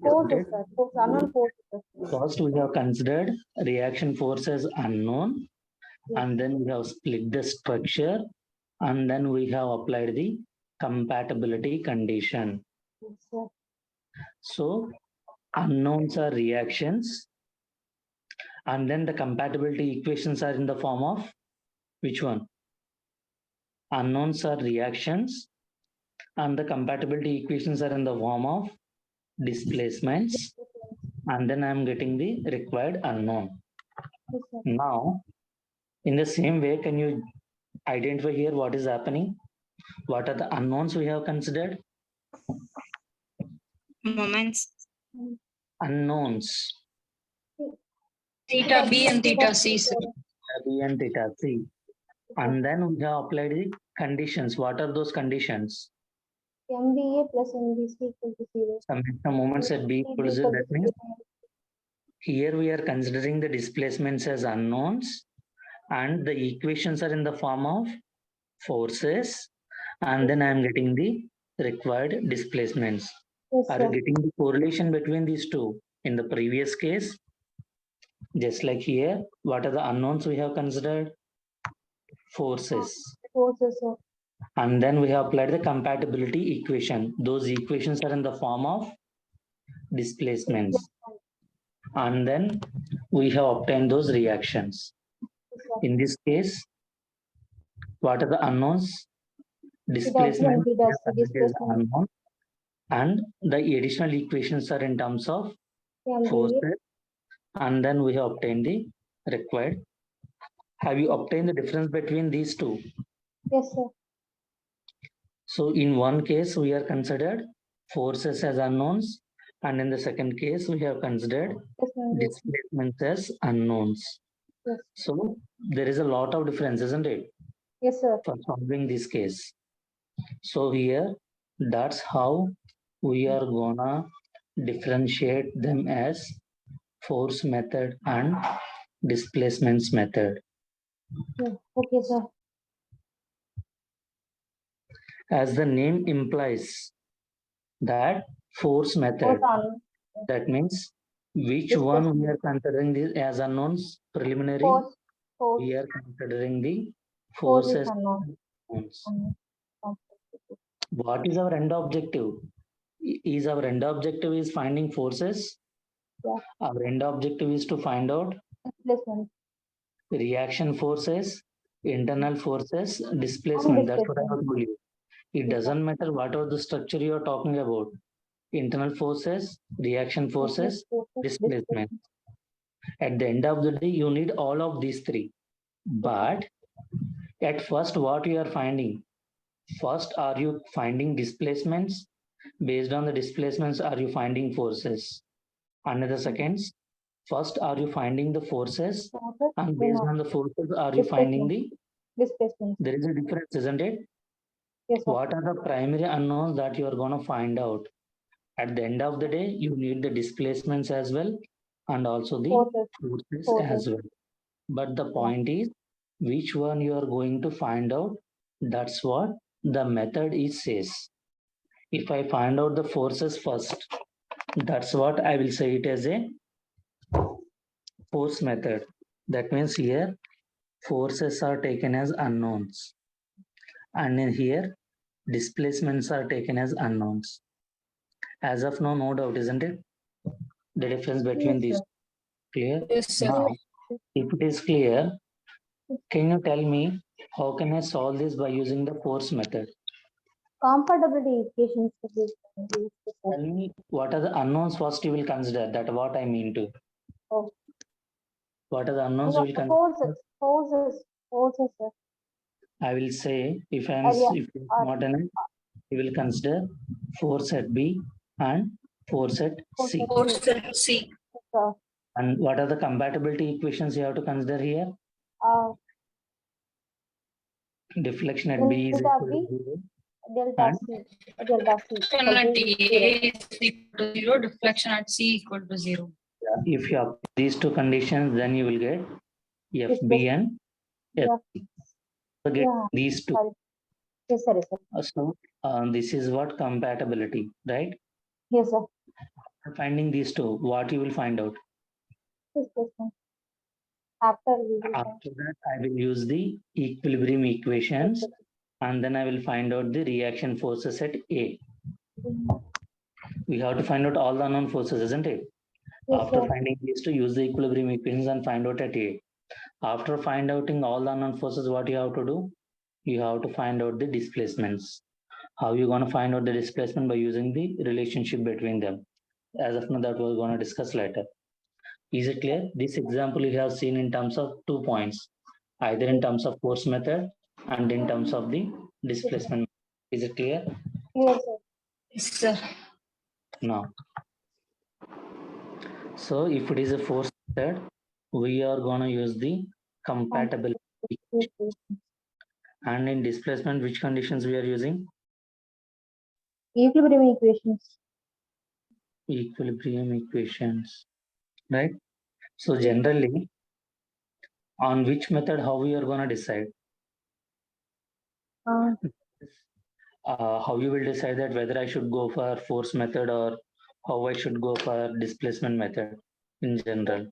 Forces, sir. Force, unknown forces, sir. First, we have considered reaction force as unknown, and then we have split the structure, and then we have applied the compatibility condition. Yes, sir. So, unknowns are reactions, and then the compatibility equations are in the form of which one? Unknowns are reactions, and the compatibility equations are in the form of displacements, and then I am getting the required unknown. Yes, sir. Now, in the same way, can you identify here what is happening? What are the unknowns we have considered? Moments. Unknowns. Theta B and theta C, sir. Theta B and theta C. And then we have applied the conditions. What are those conditions? MBA plus MBC equal to 0. Some moments at B equal to 0. That means here we are considering the displacements as unknowns, and the equations are in the form of forces, and then I am getting the required displacements. Yes, Are sir. you getting the correlation between these two? In the previous case, just like here, what are the unknowns we have considered? Forces. Forces, sir. And then we have applied the compatibility equation. Those equations are in the form of displacements. And then we have obtained those reactions. Yes, sir. In this case, what are the unknowns? Displacement is unknown, and the additional equations are in terms of forces, and then we have obtained the required. Have you obtained the difference between these two? Yes, sir. So in one case, we are considered forces as unknowns, and in the second case, we have considered displacements as unknowns. Yes. So there is a lot of difference, isn't it? Yes, sir. For solving this case. So here, that's how we are gonna differentiate them as force method and displacements method. Okay, sir. As the name implies, that force method, that means which one we are considering this as unknowns preliminary? We are considering the forces unknowns. What is our end objective? Is our end objective is finding forces? Yeah. Our end objective is to find out reaction forces, internal forces, displacement. That's what I have told you. It doesn't matter what are the structure you are talking about. Internal forces, reaction forces, displacement. At the end of the day, you need all of these three. But At first, what you are finding? First, are you finding displacements? Based on the displacements, are you finding forces? And the seconds, first, are you finding the forces? Forces, And then based on the forces, are you finding displacement. there is a difference, isn't it? Yes, sir. What are the primary unknowns that you are going to find out? At the end of the day, you need the displacements as well and also the Forces. forces as well. But the point is, which one you are going to find out, that's what the method is says. If I find out the forces first, that's what I will say it as a force method. That means here forces are taken as unknowns, and in here displacements are taken as unknowns. As of now, no doubt, isn't it? The difference between Yes, these sir. clear? Yes, sir. Now, if it is clear, can you tell me how can I solve this by using the force method? Compatibility equations to be used to Tell me what are the unknowns first you will consider. That what I mean to. Oh. What are the unknowns you will consider? Forces, sir. I will say if I am Yeah. if it's not enough, you will consider force at B and force at C. Force at C. Sir. And what are the compatibility equations you have to consider here? Deflection at B is Delta equal B, to 0. delta And C, delta C. Deflection at A is equal to 0, deflection at C equal to 0. if you apply these two conditions, then you will get FB and FC. So get these two. Sorry. Yes, sir. Yes, sir. So this is what compatibility, right? Yes, sir. Finding these two, what you will find out? Displacement. After we will After that, I will use the equilibrium equations and then I will find out the reaction forces at A. We have to find out all the unknown forces, isn't it? Yes, After sir. finding these two, use the equilibrium equations and find out at A. After finding out all the unknown forces, what you have to do? You have to find out the displacements. How you going to find out the displacement? By using the relationship between them. As of now, that we're going to discuss later. Is it clear? This example you have seen in terms of 2 points, either in terms of force method and in terms of the displacement. Is it clear? Yes, sir. Yes, sir. No. So if it is a force method, we are going to use the compatibility. And in displacement, which conditions we are using? Equilibrium equations. Equilibrium equations, right? So generally, on which method, how we are going to decide? How you will decide that whether I should go for force method or how I should go for displacement method in general?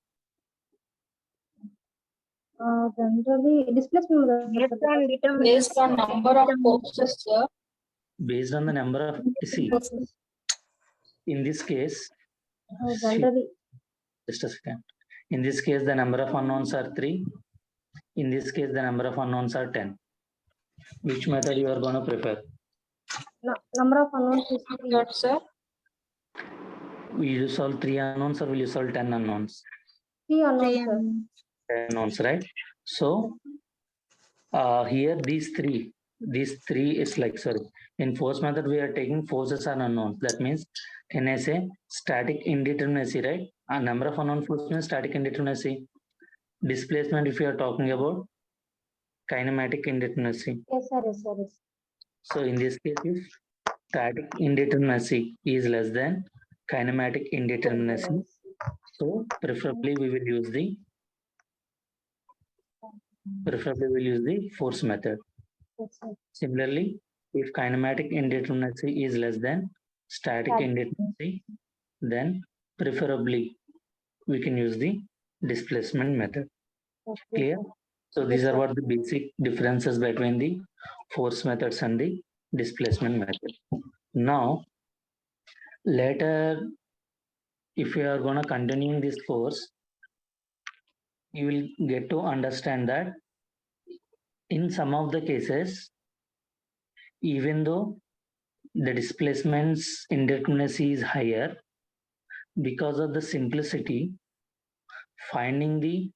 Generally, displacement Based on number of forces, sir. Based on the number of, see, in this case, generally, just a second. In this case, the number of unknowns are 3. In this case, the number of unknowns are 10. Which method you are going to prefer? number of unknowns is 3. Good, sir. Will you solve 3 unknowns or will you solve 10 unknowns? 3 unknowns, sir. 10 unknowns, right? So here these three is like, sorry, in force method we are taking forces are unknowns. That means, can I say static indeterminacy, right? A number of unknown forces means static indeterminacy. Displacement, if you are talking about kinematic indeterminacy. Yes, sir. Yes, sir. Yes. So in this case, if static indeterminacy is less than kinematic indeterminacy, so preferably we'll use the force method. Yes, sir. Similarly, if kinematic indeterminacy is less than static indeterminacy, then preferably we can use the displacement method. Clear? So these are what the basic differences between the force methods and the displacement method. Now, later, if you are going to continue this course, you will get to understand that in some of the cases, even though the displacement's indeterminacy is higher, because of the simplicity, finding the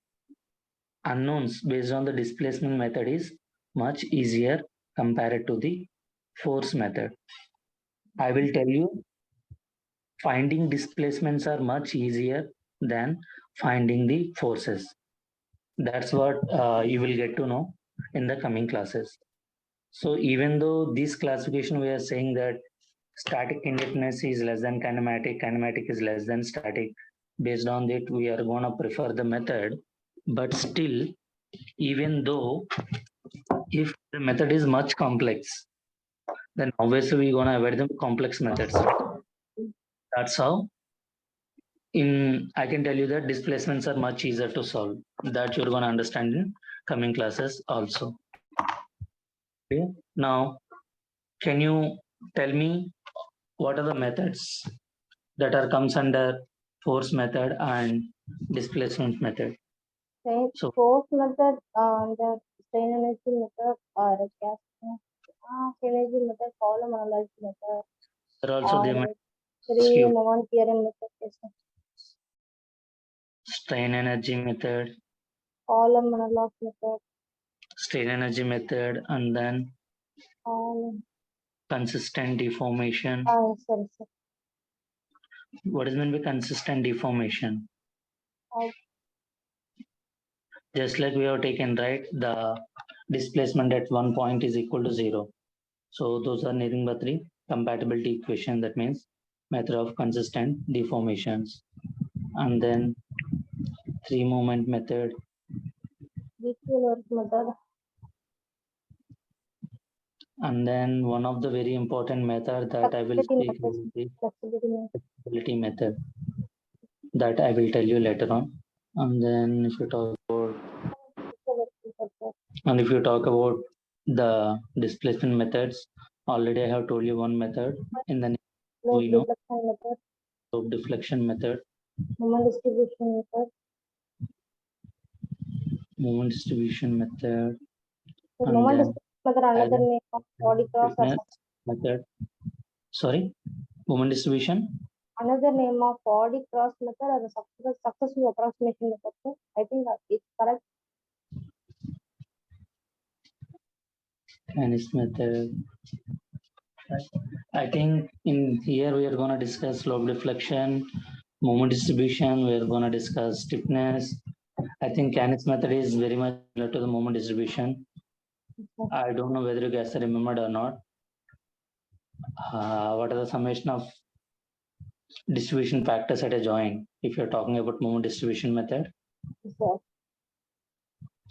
unknowns based on the displacement method is much easier compared to the force method. I will tell you, finding displacements are much easier than finding the forces. That's what you will get to know in the coming classes. So even though this classification we are saying that static indefiniteness is less than kinematic, kinematic is less than static, based on that we are going to prefer the method. But still, even though if the method is much complex, then obviously we're going to avoid the complex methods. That's how I can tell you that displacements are much easier to solve. That you're going to understand in coming classes also. Okay. Now, can you tell me what are the methods that are comes under force method and displacement method? So Force method, the strain energy method, or gas energy method, column analysis method, there also they might ask three you moment theorem method, yes, sir. strain energy method, Column analysis method, strain energy method, and then consistent deformation. sorry, sir. What is meant by consistent deformation? Just like we have taken, right, the displacement at one point is equal to 0. So those are nothing but three compatibility equation. That means method of consistent deformations. And then three moment method. Method. And then one of the very important method that I will speak is the flexibility method that I will tell you later on. And then if you talk about the displacement methods, already I have told you one method. In the next we know slope deflection method, moment distribution method, moment distribution method, the and moment then distribution method another name of body cross stiffness method. Sorry, moment distribution. Another name of body cross method or the successive approximation method. Sir. I think it's correct. Canis method. I think in here we are going to discuss slope deflection, moment distribution. We are going to discuss stiffness. I think Canis method is very much similar to the moment distribution. I don't know whether you guys remembered or not. What are the summation of distribution factors at a joint? If you're talking about moment distribution method, Yes,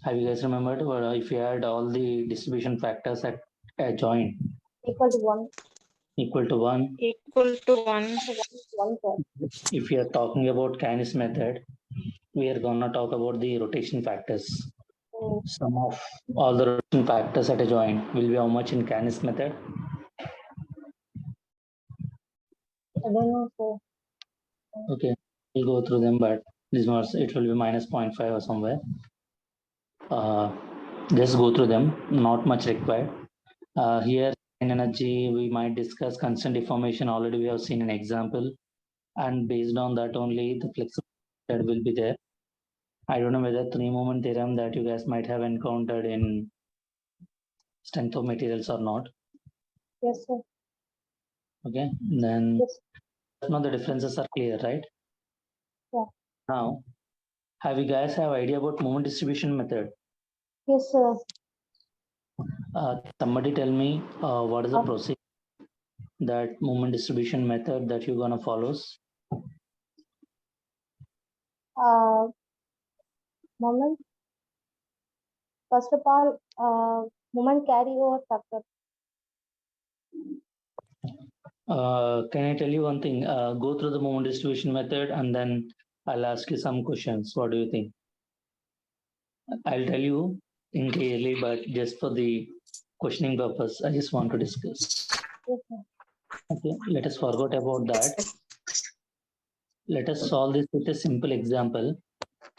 have you guys remembered? Or if you had all the distribution factors at a joint equal to 1. Equal to 1. Equal to 1. 1, sir. If you are talking about Canis method, we are gonna talk about the rotation factors. Sum of all the rotation factors at a joint will be how much in Canis method? I don't know, sir. Okay, we'll go through them, but this was it will be minus 0.5 or somewhere. Just go through them, not much required. Here in energy, we might discuss constant deformation. Already we have seen an example, and based on that only the flexibility will be there. I don't know whether three moment theorem that you guys might have encountered in strength of materials or not. Yes, sir. Okay, then Yes. now the differences are clear, right? Yeah. Now, have you guys have idea about moment distribution method? Yes, sir. Somebody tell me what is the procedure that moment distribution method that you're gonna follows? Moment. First of all, moment carryover factor. Can I tell you one thing? Go through the moment distribution method and then I'll ask you some questions. What do you think? I'll tell you in clearly, but just for the questioning purpose, I just want to discuss. Yes, sir. Okay, let us forget about that. Let us solve this with a simple example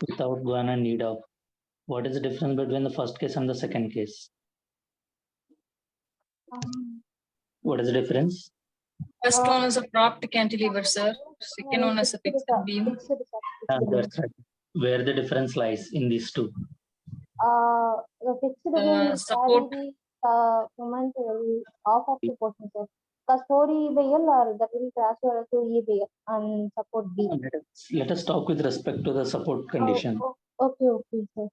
without going and need of. What is the difference between the first case and the second case? What is the difference? First one is a propped cantilever, sir. Second one is a fixed beam. That's right. Where the difference lies in these two. The fixed will support. carry the moment will off of the portion, sir. Because 4E by L or that will transfer to E by L and support B. Let us talk with respect to the support condition. Okay, okay, sir.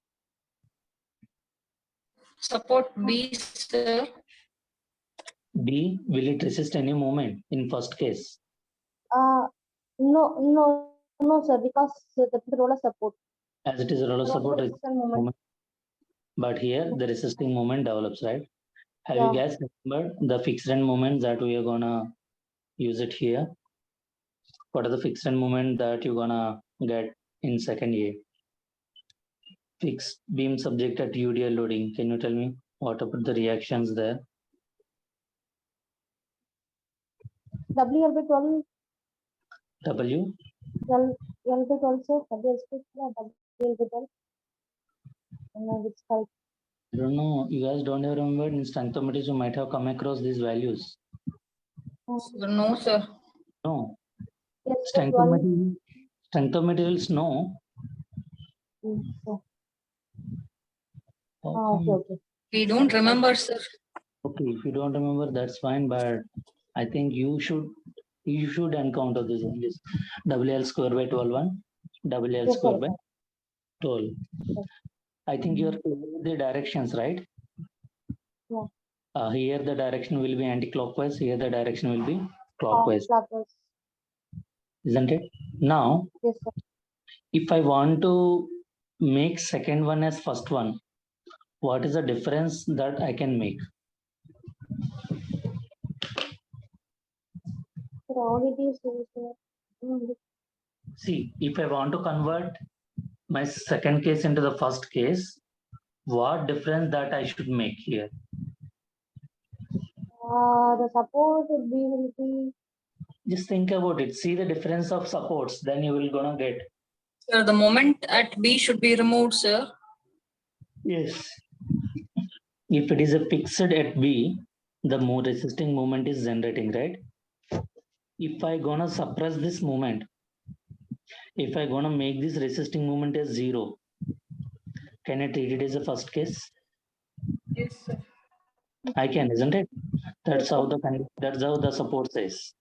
Support B, sir. B, will it resist any moment in first case? No, sir, because the roller support. As it is a roller support Resistance moment. moment. But here the resisting moment develops, right? Have Yeah. you guys remembered the fixed end moments that we are gonna use it here? What are the fixed end moment that you're gonna get in second year? Fixed beam subject at UDL loading. Can you tell me what about the reactions there? WL by 12, W? L by 12, sir. WL by 12. Which type? I don't know. You guys don't even remember in strengthometers you might have come across these values. No, sir. No. Yes, sir, 12. Strengthometers no. Sir. How come? Okay. We don't remember, sir. Okay, if you don't remember, that's fine. But I think you should encounter this in this WL square by 12 one, WL Yes, square sir. by 12. I think you're clear with the directions, right? Yeah. Here the direction will be anti-clockwise. Here the direction will be clockwise, Clockwise. isn't it? Now, Yes, sir. if I want to make second one as first one, what is the difference that I can make? Sir, all it is, sir. See, if I want to convert my second case into the first case, what difference that I should make here? The support will be Just think about it. See the difference of supports, then you will gonna get. Sir, the moment at B should be removed, sir. Yes. If it is a fixed at B, the more resisting moment is generating, right? If I gonna suppress this moment, if I gonna make this resisting moment as 0, can I treat it as a first case? Yes, sir. I can, isn't it? That's how the support says.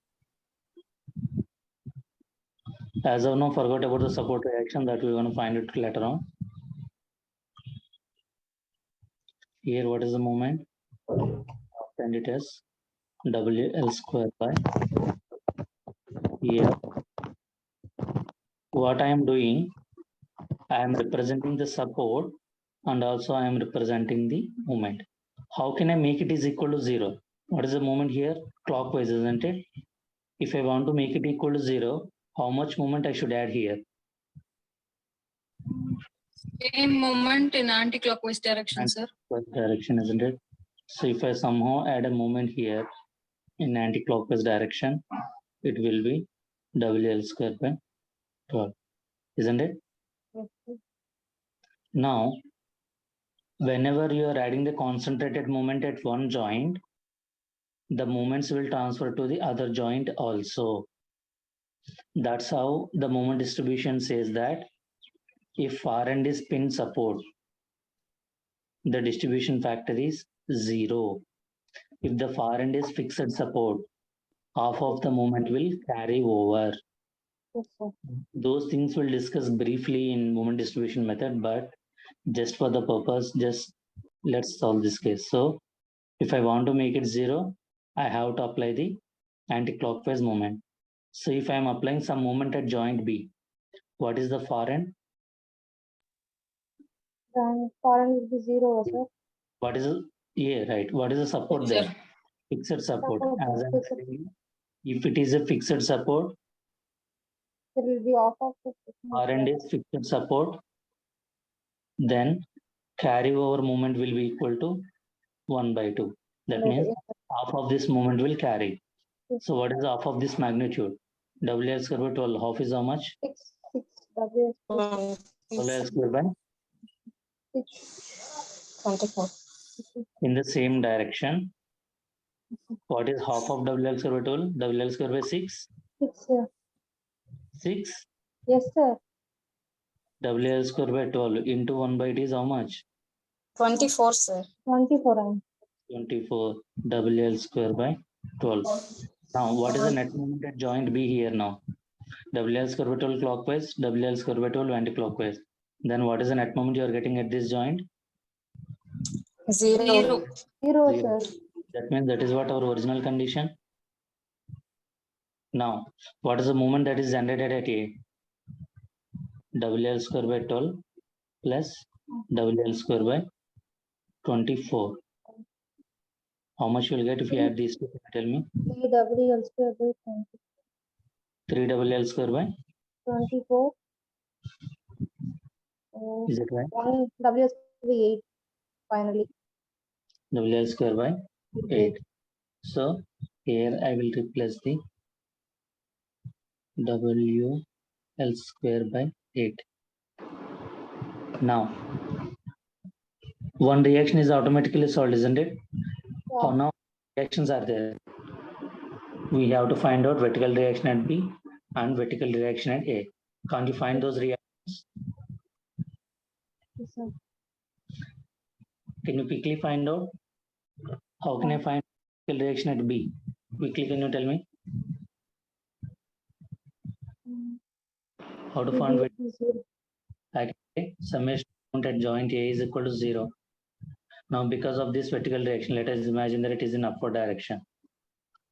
As of now, forgot about the support reaction that we're gonna find it later on. Here, what is the moment? Send it as WL square by here. What I am doing, I am representing the support and also I am representing the moment. How can I make it is equal to 0? What is the moment here? Clockwise, isn't it? If I want to make it equal to 0, how much moment I should add here? Same moment in anti-clockwise direction, sir. Direction, isn't it? So if I somehow add a moment here in anti-clockwise direction, it will be WL square by 12, isn't it? Now, whenever you are adding the concentrated moment at one joint, the moments will transfer to the other joint also. That's how the moment distribution says that if far end is pin support, the distribution factor is 0. If the far end is fixed support, half of the moment will carry over. yes, sir. Those things we'll discuss briefly in moment distribution method, but just for the purpose, just let's solve this case. So if I want to make it 0, I have to apply the anti-clockwise moment. So if I am applying some moment at joint B, what is the far end? Then foreign will be 0, sir. What is right? What is the support Yes, sir. there? Fixed support. Support, As I'm fixed. telling you, if it is a fixed support, There will be off of the far end is fixed support, then carry over moment will be equal to 1 by 2. That means half of this moment will carry. So what is half of this magnitude? WL square by 12. Half is how much? 6 WS WL square by 24. in the same direction. What is half of WL square by 12? WL square by 6. 6, sir. 6. Yes, sir. WL square by 12 into 1 by 8 is how much? 24, sir. 24 and 24 WL square by 12. Now, what is the net moment at joint B here now? WL square by 12 clockwise, WL square by 12 anti-clockwise. Then what is the net moment you are getting at this joint? 0. 0, Zero. sir. That means that is what our original condition. Now, what is the moment that is generated at A? WL square by 12 plus WL square by 24. How much you will get if you add these two? Tell me. 3 WL square by 3 WL square by, 24. is it right? 1 WL square by 8 finally. WL square by 8. So here I will replace the WL square by 8. Now, one reaction is automatically solved, isn't it? Yeah. How now reactions are there? We have to find out vertical reaction at B and vertical reaction at A. Can't you find those reactions? Yes, sir. Can you quickly find out? How can I find vertical reaction at B? Quickly, can you tell me how to find TB is 0. I can say summation at joint A is equal to 0. Now, because of this vertical reaction, let us imagine that it is in upward direction.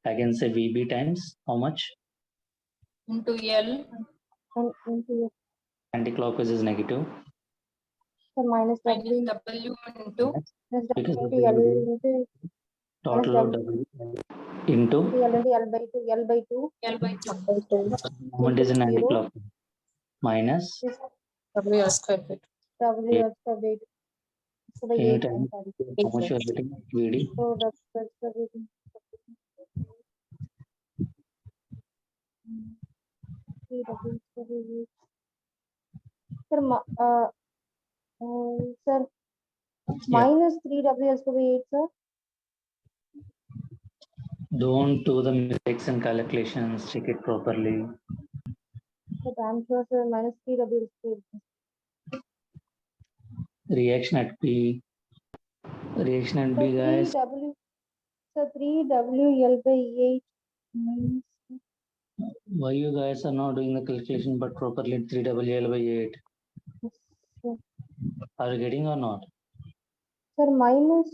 I can say VB times how much? Into L. And into Anti-clockwise is negative. so minus Minus W W into plus Because W of into L the into total load W into L into L by 2 L by 2 L by 2. moment is in 0 anti-clockwise minus is WL square by WL square by 8. So by can you 8 tell me sorry. how much you are getting VD? So that's the reason. Sir, sir, minus 3 WL square by 8, sir. Don't do the mistakes and calculations, check it properly. But I'm sure, sir, minus 3 WL square. Reaction at B. Reaction at So B, 3 guys. W, so 3 WL by 8 minus Why you guys are not doing the calculation but properly 3WL by 8? sir, Are you getting or not? sir, minus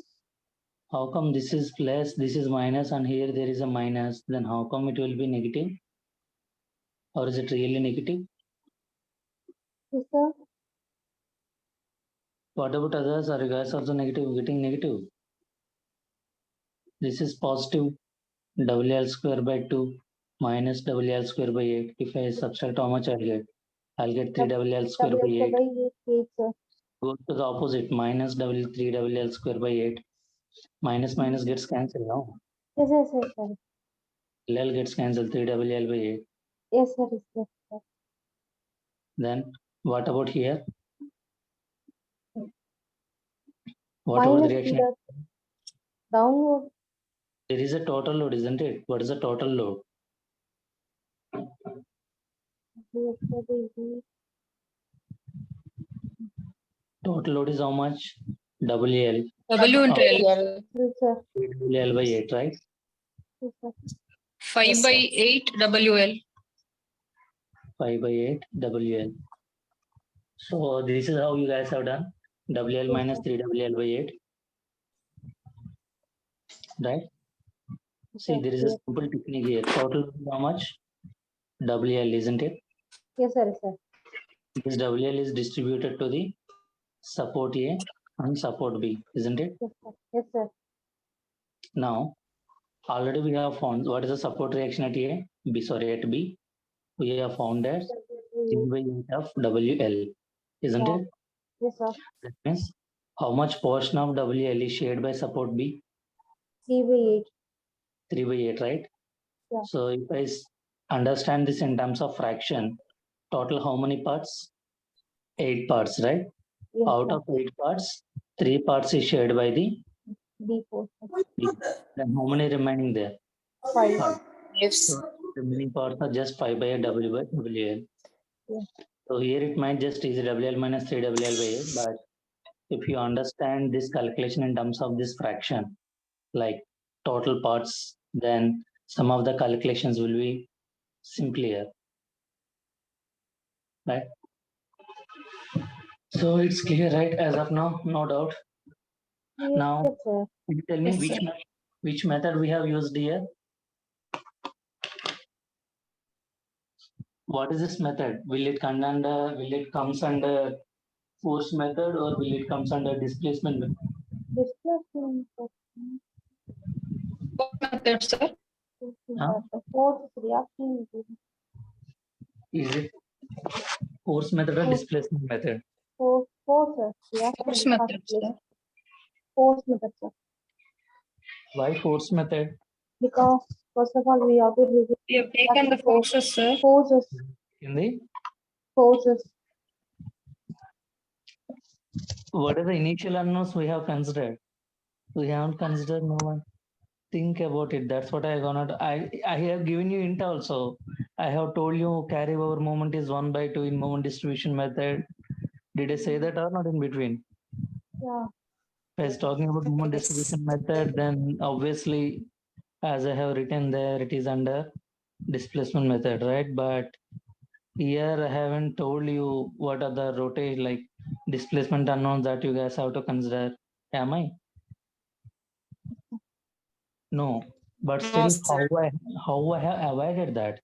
How come this is plus, this is minus, and here there is a minus? Then how come it will be negative? Or is it really negative? yes, sir. What about others? Are you guys also negative, getting negative? This is positive WL square by 2 minus WL square by 8. If I subtract, how much I'll get? I'll get 3 WL square by WL square 8. by 8, sir. Go to the opposite, minus 3 WL square by 8. Minus minus gets cancelled now. Yes, yes, yes, sir. LL gets cancelled, 3 WL by 8. Yes, sir, yes, sir. Then what about here? What about Minus the 3 reaction? dot downward. There is a total load, isn't it? What is the total load? WL square by 8. Total load is how much? WL. W into L. L. Yes, sir. WL by 8, right? Yes, sir. 5 Yes, by sir. 8 WL. 5 by 8 WL. So this is how you guys have done. WL minus 3 WL by 8. Right? See, there is a simple technique here. Total load is how much? WL, isn't it? Yes, sir, yes, sir. This WL is distributed to the support A and support B, isn't it? Yes, sir. Yes, sir. Now, already we have found what is the support reaction at A, B, sorry, at B. We have found as 3 by 8 of WL, isn't Yeah. it? Yes, sir. That means how much portion of WL is shared by support B? 3 by 8. 3 by 8, right? Yeah. So if I understand this in terms of fraction, total how many parts? 8 parts, right? Yes, Out sir. of 8 parts, 3 parts is shared by the D4. B. Then how many remaining there? 5. 5. Ifs. So remaining parts are just 5 by 8 W by WL. Yeah. So here it might just is WL minus 3 WL by 8, but if you understand this calculation in terms of this fraction, like total parts, then some of the calculations will be simpler, right? So it's clear, right? As of now, no doubt. Now, Yes, sir. can you tell me Yes, sir. which method we have used here? What is this method? Will it comes under force method or will it comes under displacement method? Displacement What method, sir? Huh? force reaction Is it force method or displacement method? force reaction Force method, sir. force method, sir. Why force method? Because first of all we have to use We have taken the forces, sir. forces In the forces. what are the initial unknowns we have considered? We haven't considered no one. Think about it. That's what I gonna. I have given you hint also. I have told you carry over moment is 1/2 in moment distribution method. Did I say that or not in between? Yeah. If I was talking about moment Yes. distribution method, then obviously, as I have written there, it is under displacement method, right? But here I haven't told you what are the rotate like displacement unknowns that you guys have to consider. Am I? No. But No, still, sir. how I have avoided that?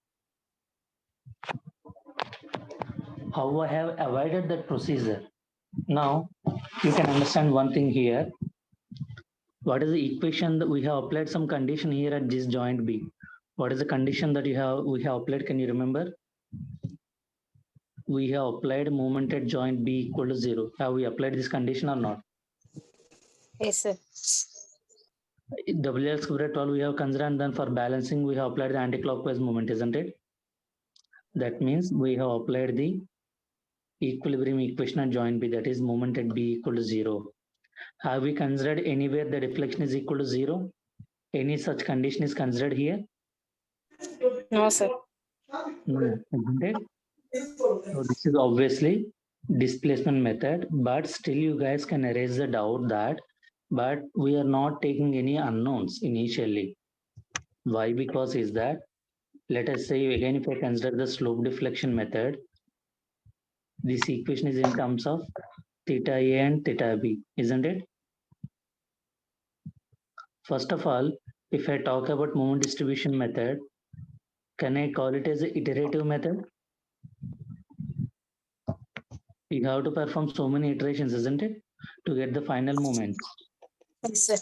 How I have avoided that procedure? Now you can understand one thing here. What is the equation that we have applied some condition here at this joint B? What is the condition that we have applied? Can you remember? We have applied moment at joint B equal to 0. Have we applied this condition or not? Yes, sir. WL square 12 we have considered, and then for balancing we have applied the anti-clockwise moment, isn't it? That means we have applied the equilibrium equation at joint B, that is moment at B equal to 0. Have we considered anywhere the deflection is equal to 0? Any such condition is considered here? No, sir. No, isn't it? So this is obviously displacement method, but still you guys can erase the doubt that, but we are not taking any unknowns initially. Why? Because is that, let us say again, if I consider the slope deflection method, this equation is in terms of theta A and theta B, isn't it? First of all, if I talk about moment distribution method, can I call it as an iterative method? You have to perform so many iterations, isn't it, to get the final moments? Yes, sir.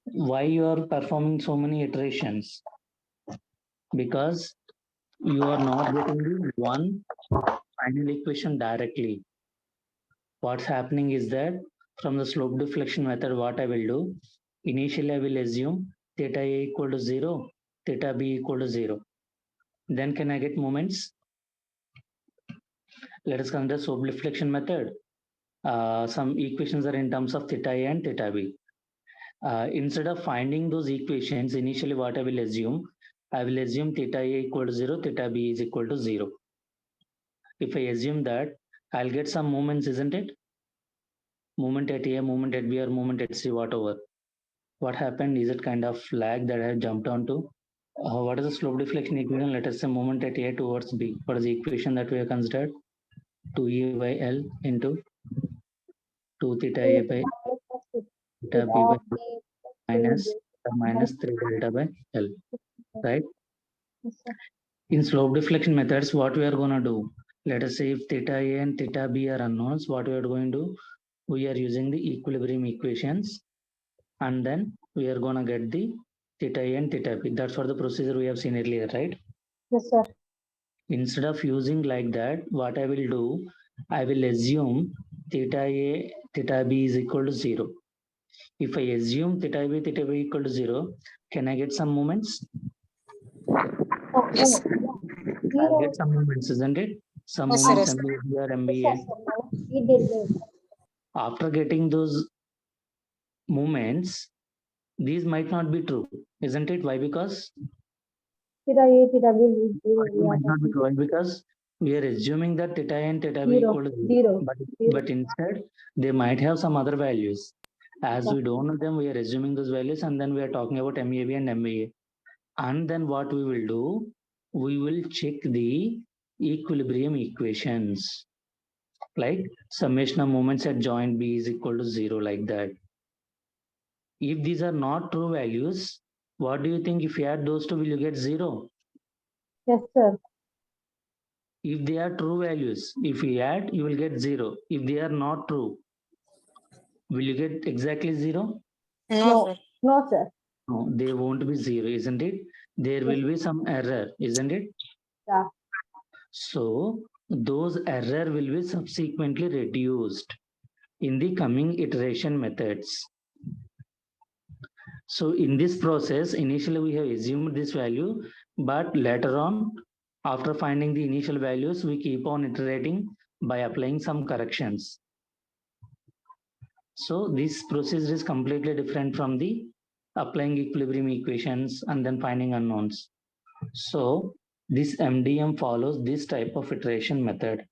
Why you are performing so many iterations? Because you are not getting the one final equation directly. What's happening is that from the slope deflection method, what I will do, initially I will assume theta A equal to 0, theta B equal to 0. Then can I get moments? Let us consider slope deflection method. Some equations are in terms of theta A and theta B. Instead of finding those equations, initially what I will assume theta A equal to 0, theta B is equal to 0. If I assume that, I'll get some moments, isn't it? Moment at A, moment at B, or moment at C, whatever. What happened? Is it kind of lag that I have jumped onto? What is the slope deflection equation? Let us say moment at A towards B. What is the equation that we have considered? 2E by L into 2 theta A by theta B by minus 3 delta by L, right? In slope deflection methods, what we are going to do? Let us say if theta A and theta B are unknowns, what we are going to do? We are using the equilibrium equations, and then we are going to get the theta A and theta B. That's what the procedure we have seen earlier, right? Yes, sir. Instead of using like that, what I will do, I will assume theta A, theta B is equal to 0. If I assume theta B equal to 0, can I get some moments? Yes. I'll get some moments, isn't it? Some Yes, sir. moments, Yes. MBA or MBA. After getting those moments, these might not be true, isn't it? Why? Because Theta A, theta B is might not be true. Why? Because we are assuming that theta and theta b Zero. equal to 0. Zero. But instead, they might have some other values. As Yeah. we don't know them, we are assuming those values, and then we are talking about MAB and MBA. And then what we will do, we will check the equilibrium equations, like summation of moments at joint B is equal to 0, like that. If these are not true values, what do you think? If you add those two, will you get 0? Yes, sir. If they are true values, if you add, you will get 0. If they are not true, will you get exactly 0? No, No. sir. No, sir. No, they won't be 0, isn't it? There will be some error, isn't it? Yeah. So those error will be subsequently reduced in the coming iteration methods. So in this process, initially we have assumed this value, but later on, after finding the initial values, we keep on iterating by applying some corrections. So this procedure is completely different from the applying equilibrium equations and then finding unknowns. So this MDM follows this type of iteration method.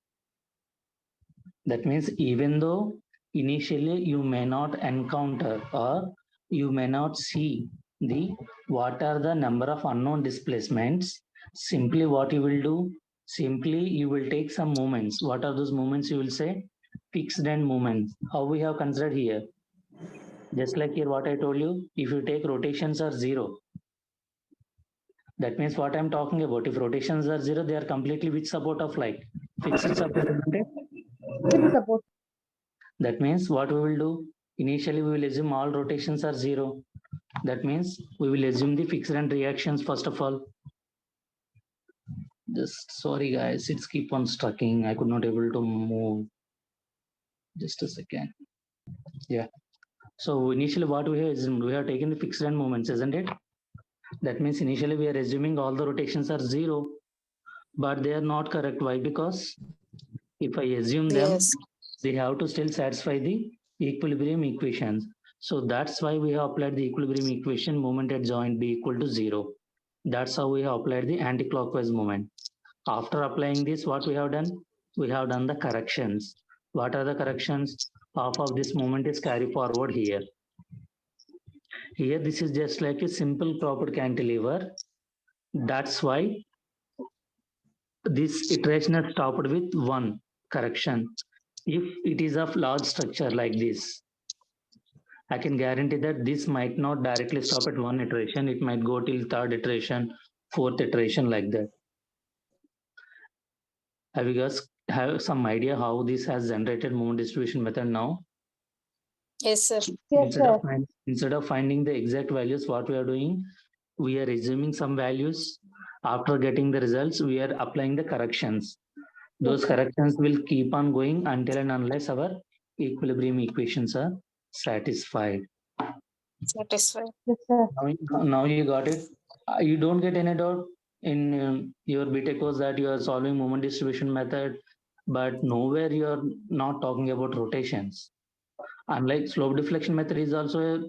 That means even though initially you may not encounter or you may not see the what are the number of unknown displacements, simply what you will do, simply you will take some moments. What are those moments? You will say fixed end moments. How we have considered here? Just like here what I told you, if you take rotations are 0, that means what I'm talking about, if rotations are 0, they are completely with support of light. Fixed support, isn't it? Fixed support. That means what we will do, initially we will assume all rotations are 0. That means we will assume the fixed end reactions first of all. Just sorry guys, it's keep on stucking. I could not able to move. Just a second. Yeah. So initially what we have assumed, we have taken the fixed end moments, isn't it? That means initially we are assuming all the rotations are 0, but they are not correct. Why? Because if I assume them, Yes. they have to still satisfy the equilibrium equations. So that's why we have applied the equilibrium equation moment at joint B equal to 0. That's how we have applied the anti-clockwise moment. After applying this, what we have done? We have done the corrections. What are the corrections? Half of this moment is carry forward here. Here, this is just like a simple proper cantilever. That's why this iteration has stopped with one correction. If it is of large structure like this, I can guarantee that this might not directly stop at one iteration. It might go till third iteration, fourth iteration, like that. Have you guys have some idea how this has generated moment distribution method now? Yes, sir. Yes, sir. Instead of finding the exact values, what we are doing, we are assuming some values. After getting the results, we are applying the corrections. Those corrections will keep on going until and unless our equilibrium equations are satisfied. Satisfied. Yes, sir. Now you got it. You don't get any doubt in your BTech course that you are solving moment distribution method, but nowhere you are not talking about rotations. Unlike slope deflection method is also a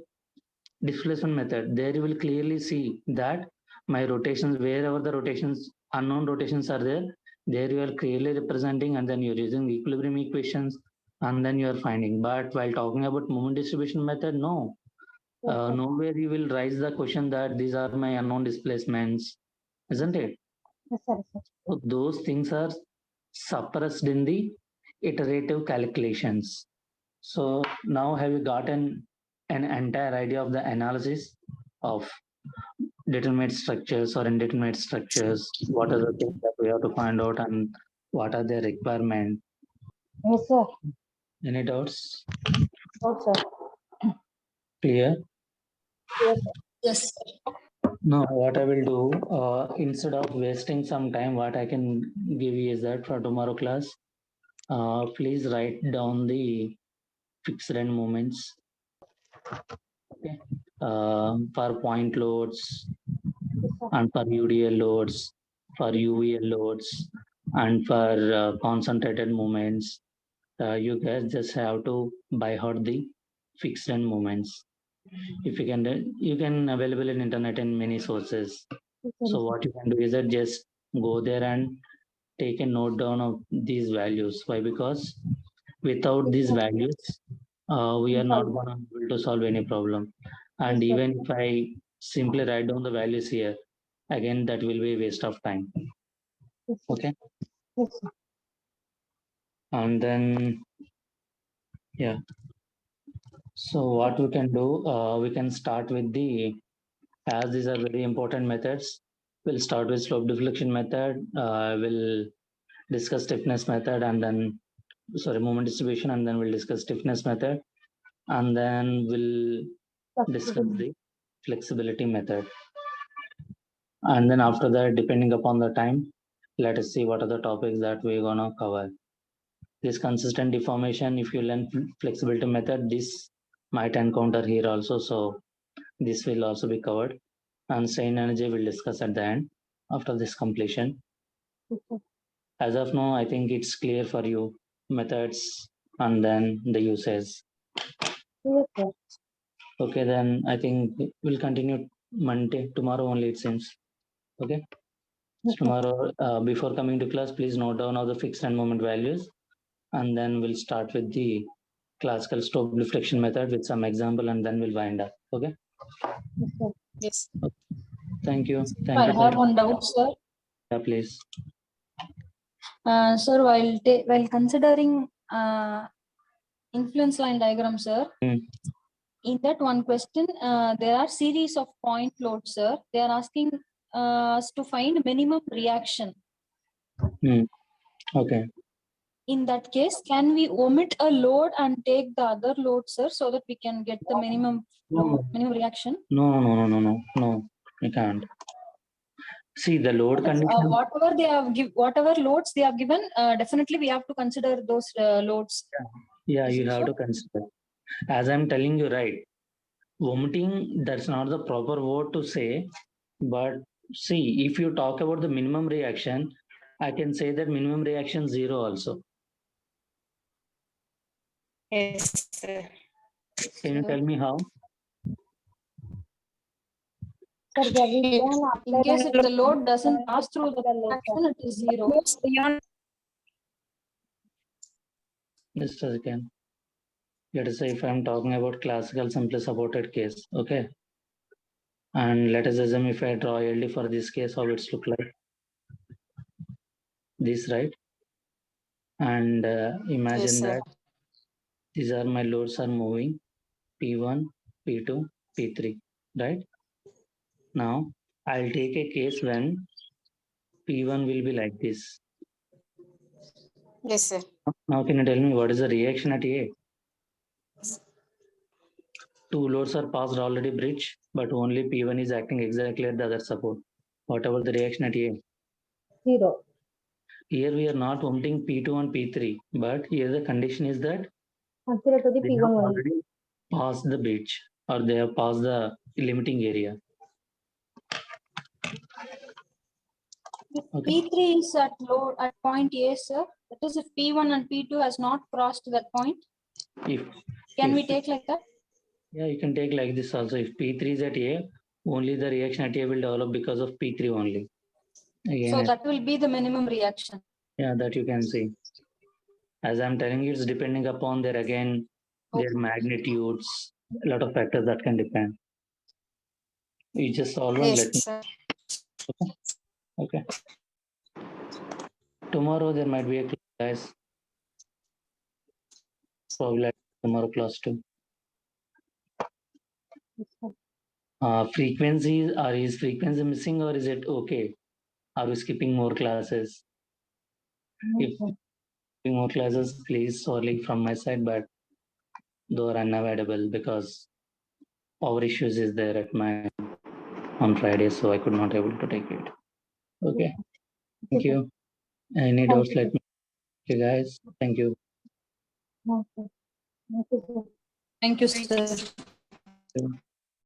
displacement method. There you will clearly see that my rotations, wherever the rotations, unknown rotations are there you are clearly representing, and then you're using equilibrium equations, and then you are finding. But while talking about moment distribution method, no, nowhere you will raise the question that these are my unknown displacements, isn't it? Yes, sir. So those things are suppressed in the iterative calculations. So now have you gotten an entire idea of the analysis of determinate structures or indeterminate structures? What are the things that we have to find out and what are their requirements? Yes, sir. Any doubts? No, sir. Clear? Yes, sir. Yes. No, what I will do, instead of wasting some time, what I can give you is that for tomorrow class, please write down the fixed end moments. Okay. For point loads Yes, sir. and for UDL loads, for UVL loads, and for concentrated moments, you guys just have to by heart the fixed end moments. If you can available in internet in many sources. Yes, So sir. what you can do is that just go there and take a note down of these values. Why? Because without these values, we are not going to be able to solve any problem. And Yes, sir. even if I simply write down the values here, again, that will be a waste of time. Yes, sir. Okay. Yes, sir. And then, yeah. So what we can do, we can start with as these are very important methods, we'll start with slope deflection method. We'll discuss stiffness method and then, sorry, moment distribution, and then we'll discuss stiffness method. And then we'll discuss the flexibility method. And then after that, depending upon the time, let us see what are the topics that we're gonna cover. This consistent deformation, if you learn flexibility method, this might encounter here also. So this will also be covered. And strain energy we'll discuss at the end after this completion. Yes, sir. As of now, I think it's clear for you, methods and then the uses. Yes, sir. Okay, then I think we'll continue Monday, tomorrow only it seems. Okay. Yes, sir. Tomorrow, before coming to class, please note down all the fixed and moment values, and then we'll start with the classical slope deflection method with some example, and then we'll wind up. Okay. Yes, sir. Yes. Thank you. I Thank you. have one doubt, sir. Yeah, please. Sir, while considering influence line diagram, sir, in that one question, there are series of point loads, sir. They are asking us to find minimum reaction. Okay. In that case, can we omit a load and take the other load, sir, so that we can get the minimum load, minimum reaction? No. You can't. See the load condition. Whatever they have whatever loads they have given, definitely we have to consider those loads. Yeah, Is you it have so? to consider. As I'm telling you, right? Vomiting, that's not the proper word to say. But see, if you talk about the minimum reaction, I can say that minimum reaction 0 also. Yes, sir. Can you tell me how? Sir, yeah, we can apply In case if the load doesn't point pass through the particular reaction, it is 0. Moves beyond. Just a second. Let us say if I'm talking about classical simply supported case, okay? And let us assume if I draw LD for this case, how it's look like. This, right? And imagine Yes, sir. that these are my loads are moving P1, P2, P3, right? Now I'll take a case when P1 will be like this. Yes, sir. Now can you tell me what is the reaction at A? Two loads are passed already bridge, but only P1 is acting exactly at the other support. Whatever the reaction at A. 0. Here we are not omitting P2 and P3, but here the condition is that Consider to the they P1 have only. already passed the bridge or they have passed the limiting area. Okay. P3 is at load at point A, sir. That is, if P1 and P2 has not crossed that point, can we take like that? Yeah, you can take like this also. If P3 is at A, only the reaction at A will develop because of P3 only. Again, So that will be the minimum reaction. yeah, that you can see. As I'm telling you, it's depending upon their their magnitudes, a lot of factors that can depend. You just solve and let Yes, me. sir. Okay. Tomorrow there might be a class. Probably like tomorrow class 2. Frequency, or is frequency missing or is it okay? Are we skipping more classes? If skipping more classes, please sorry from my side, but though are unavoidable because power issues is there at my on Friday, so I could not able to take it. Okay. Thank you. Any doubts, let me know, you guys. Thank you. Okay. Thank you, sir. Thank you, sir. Thank you.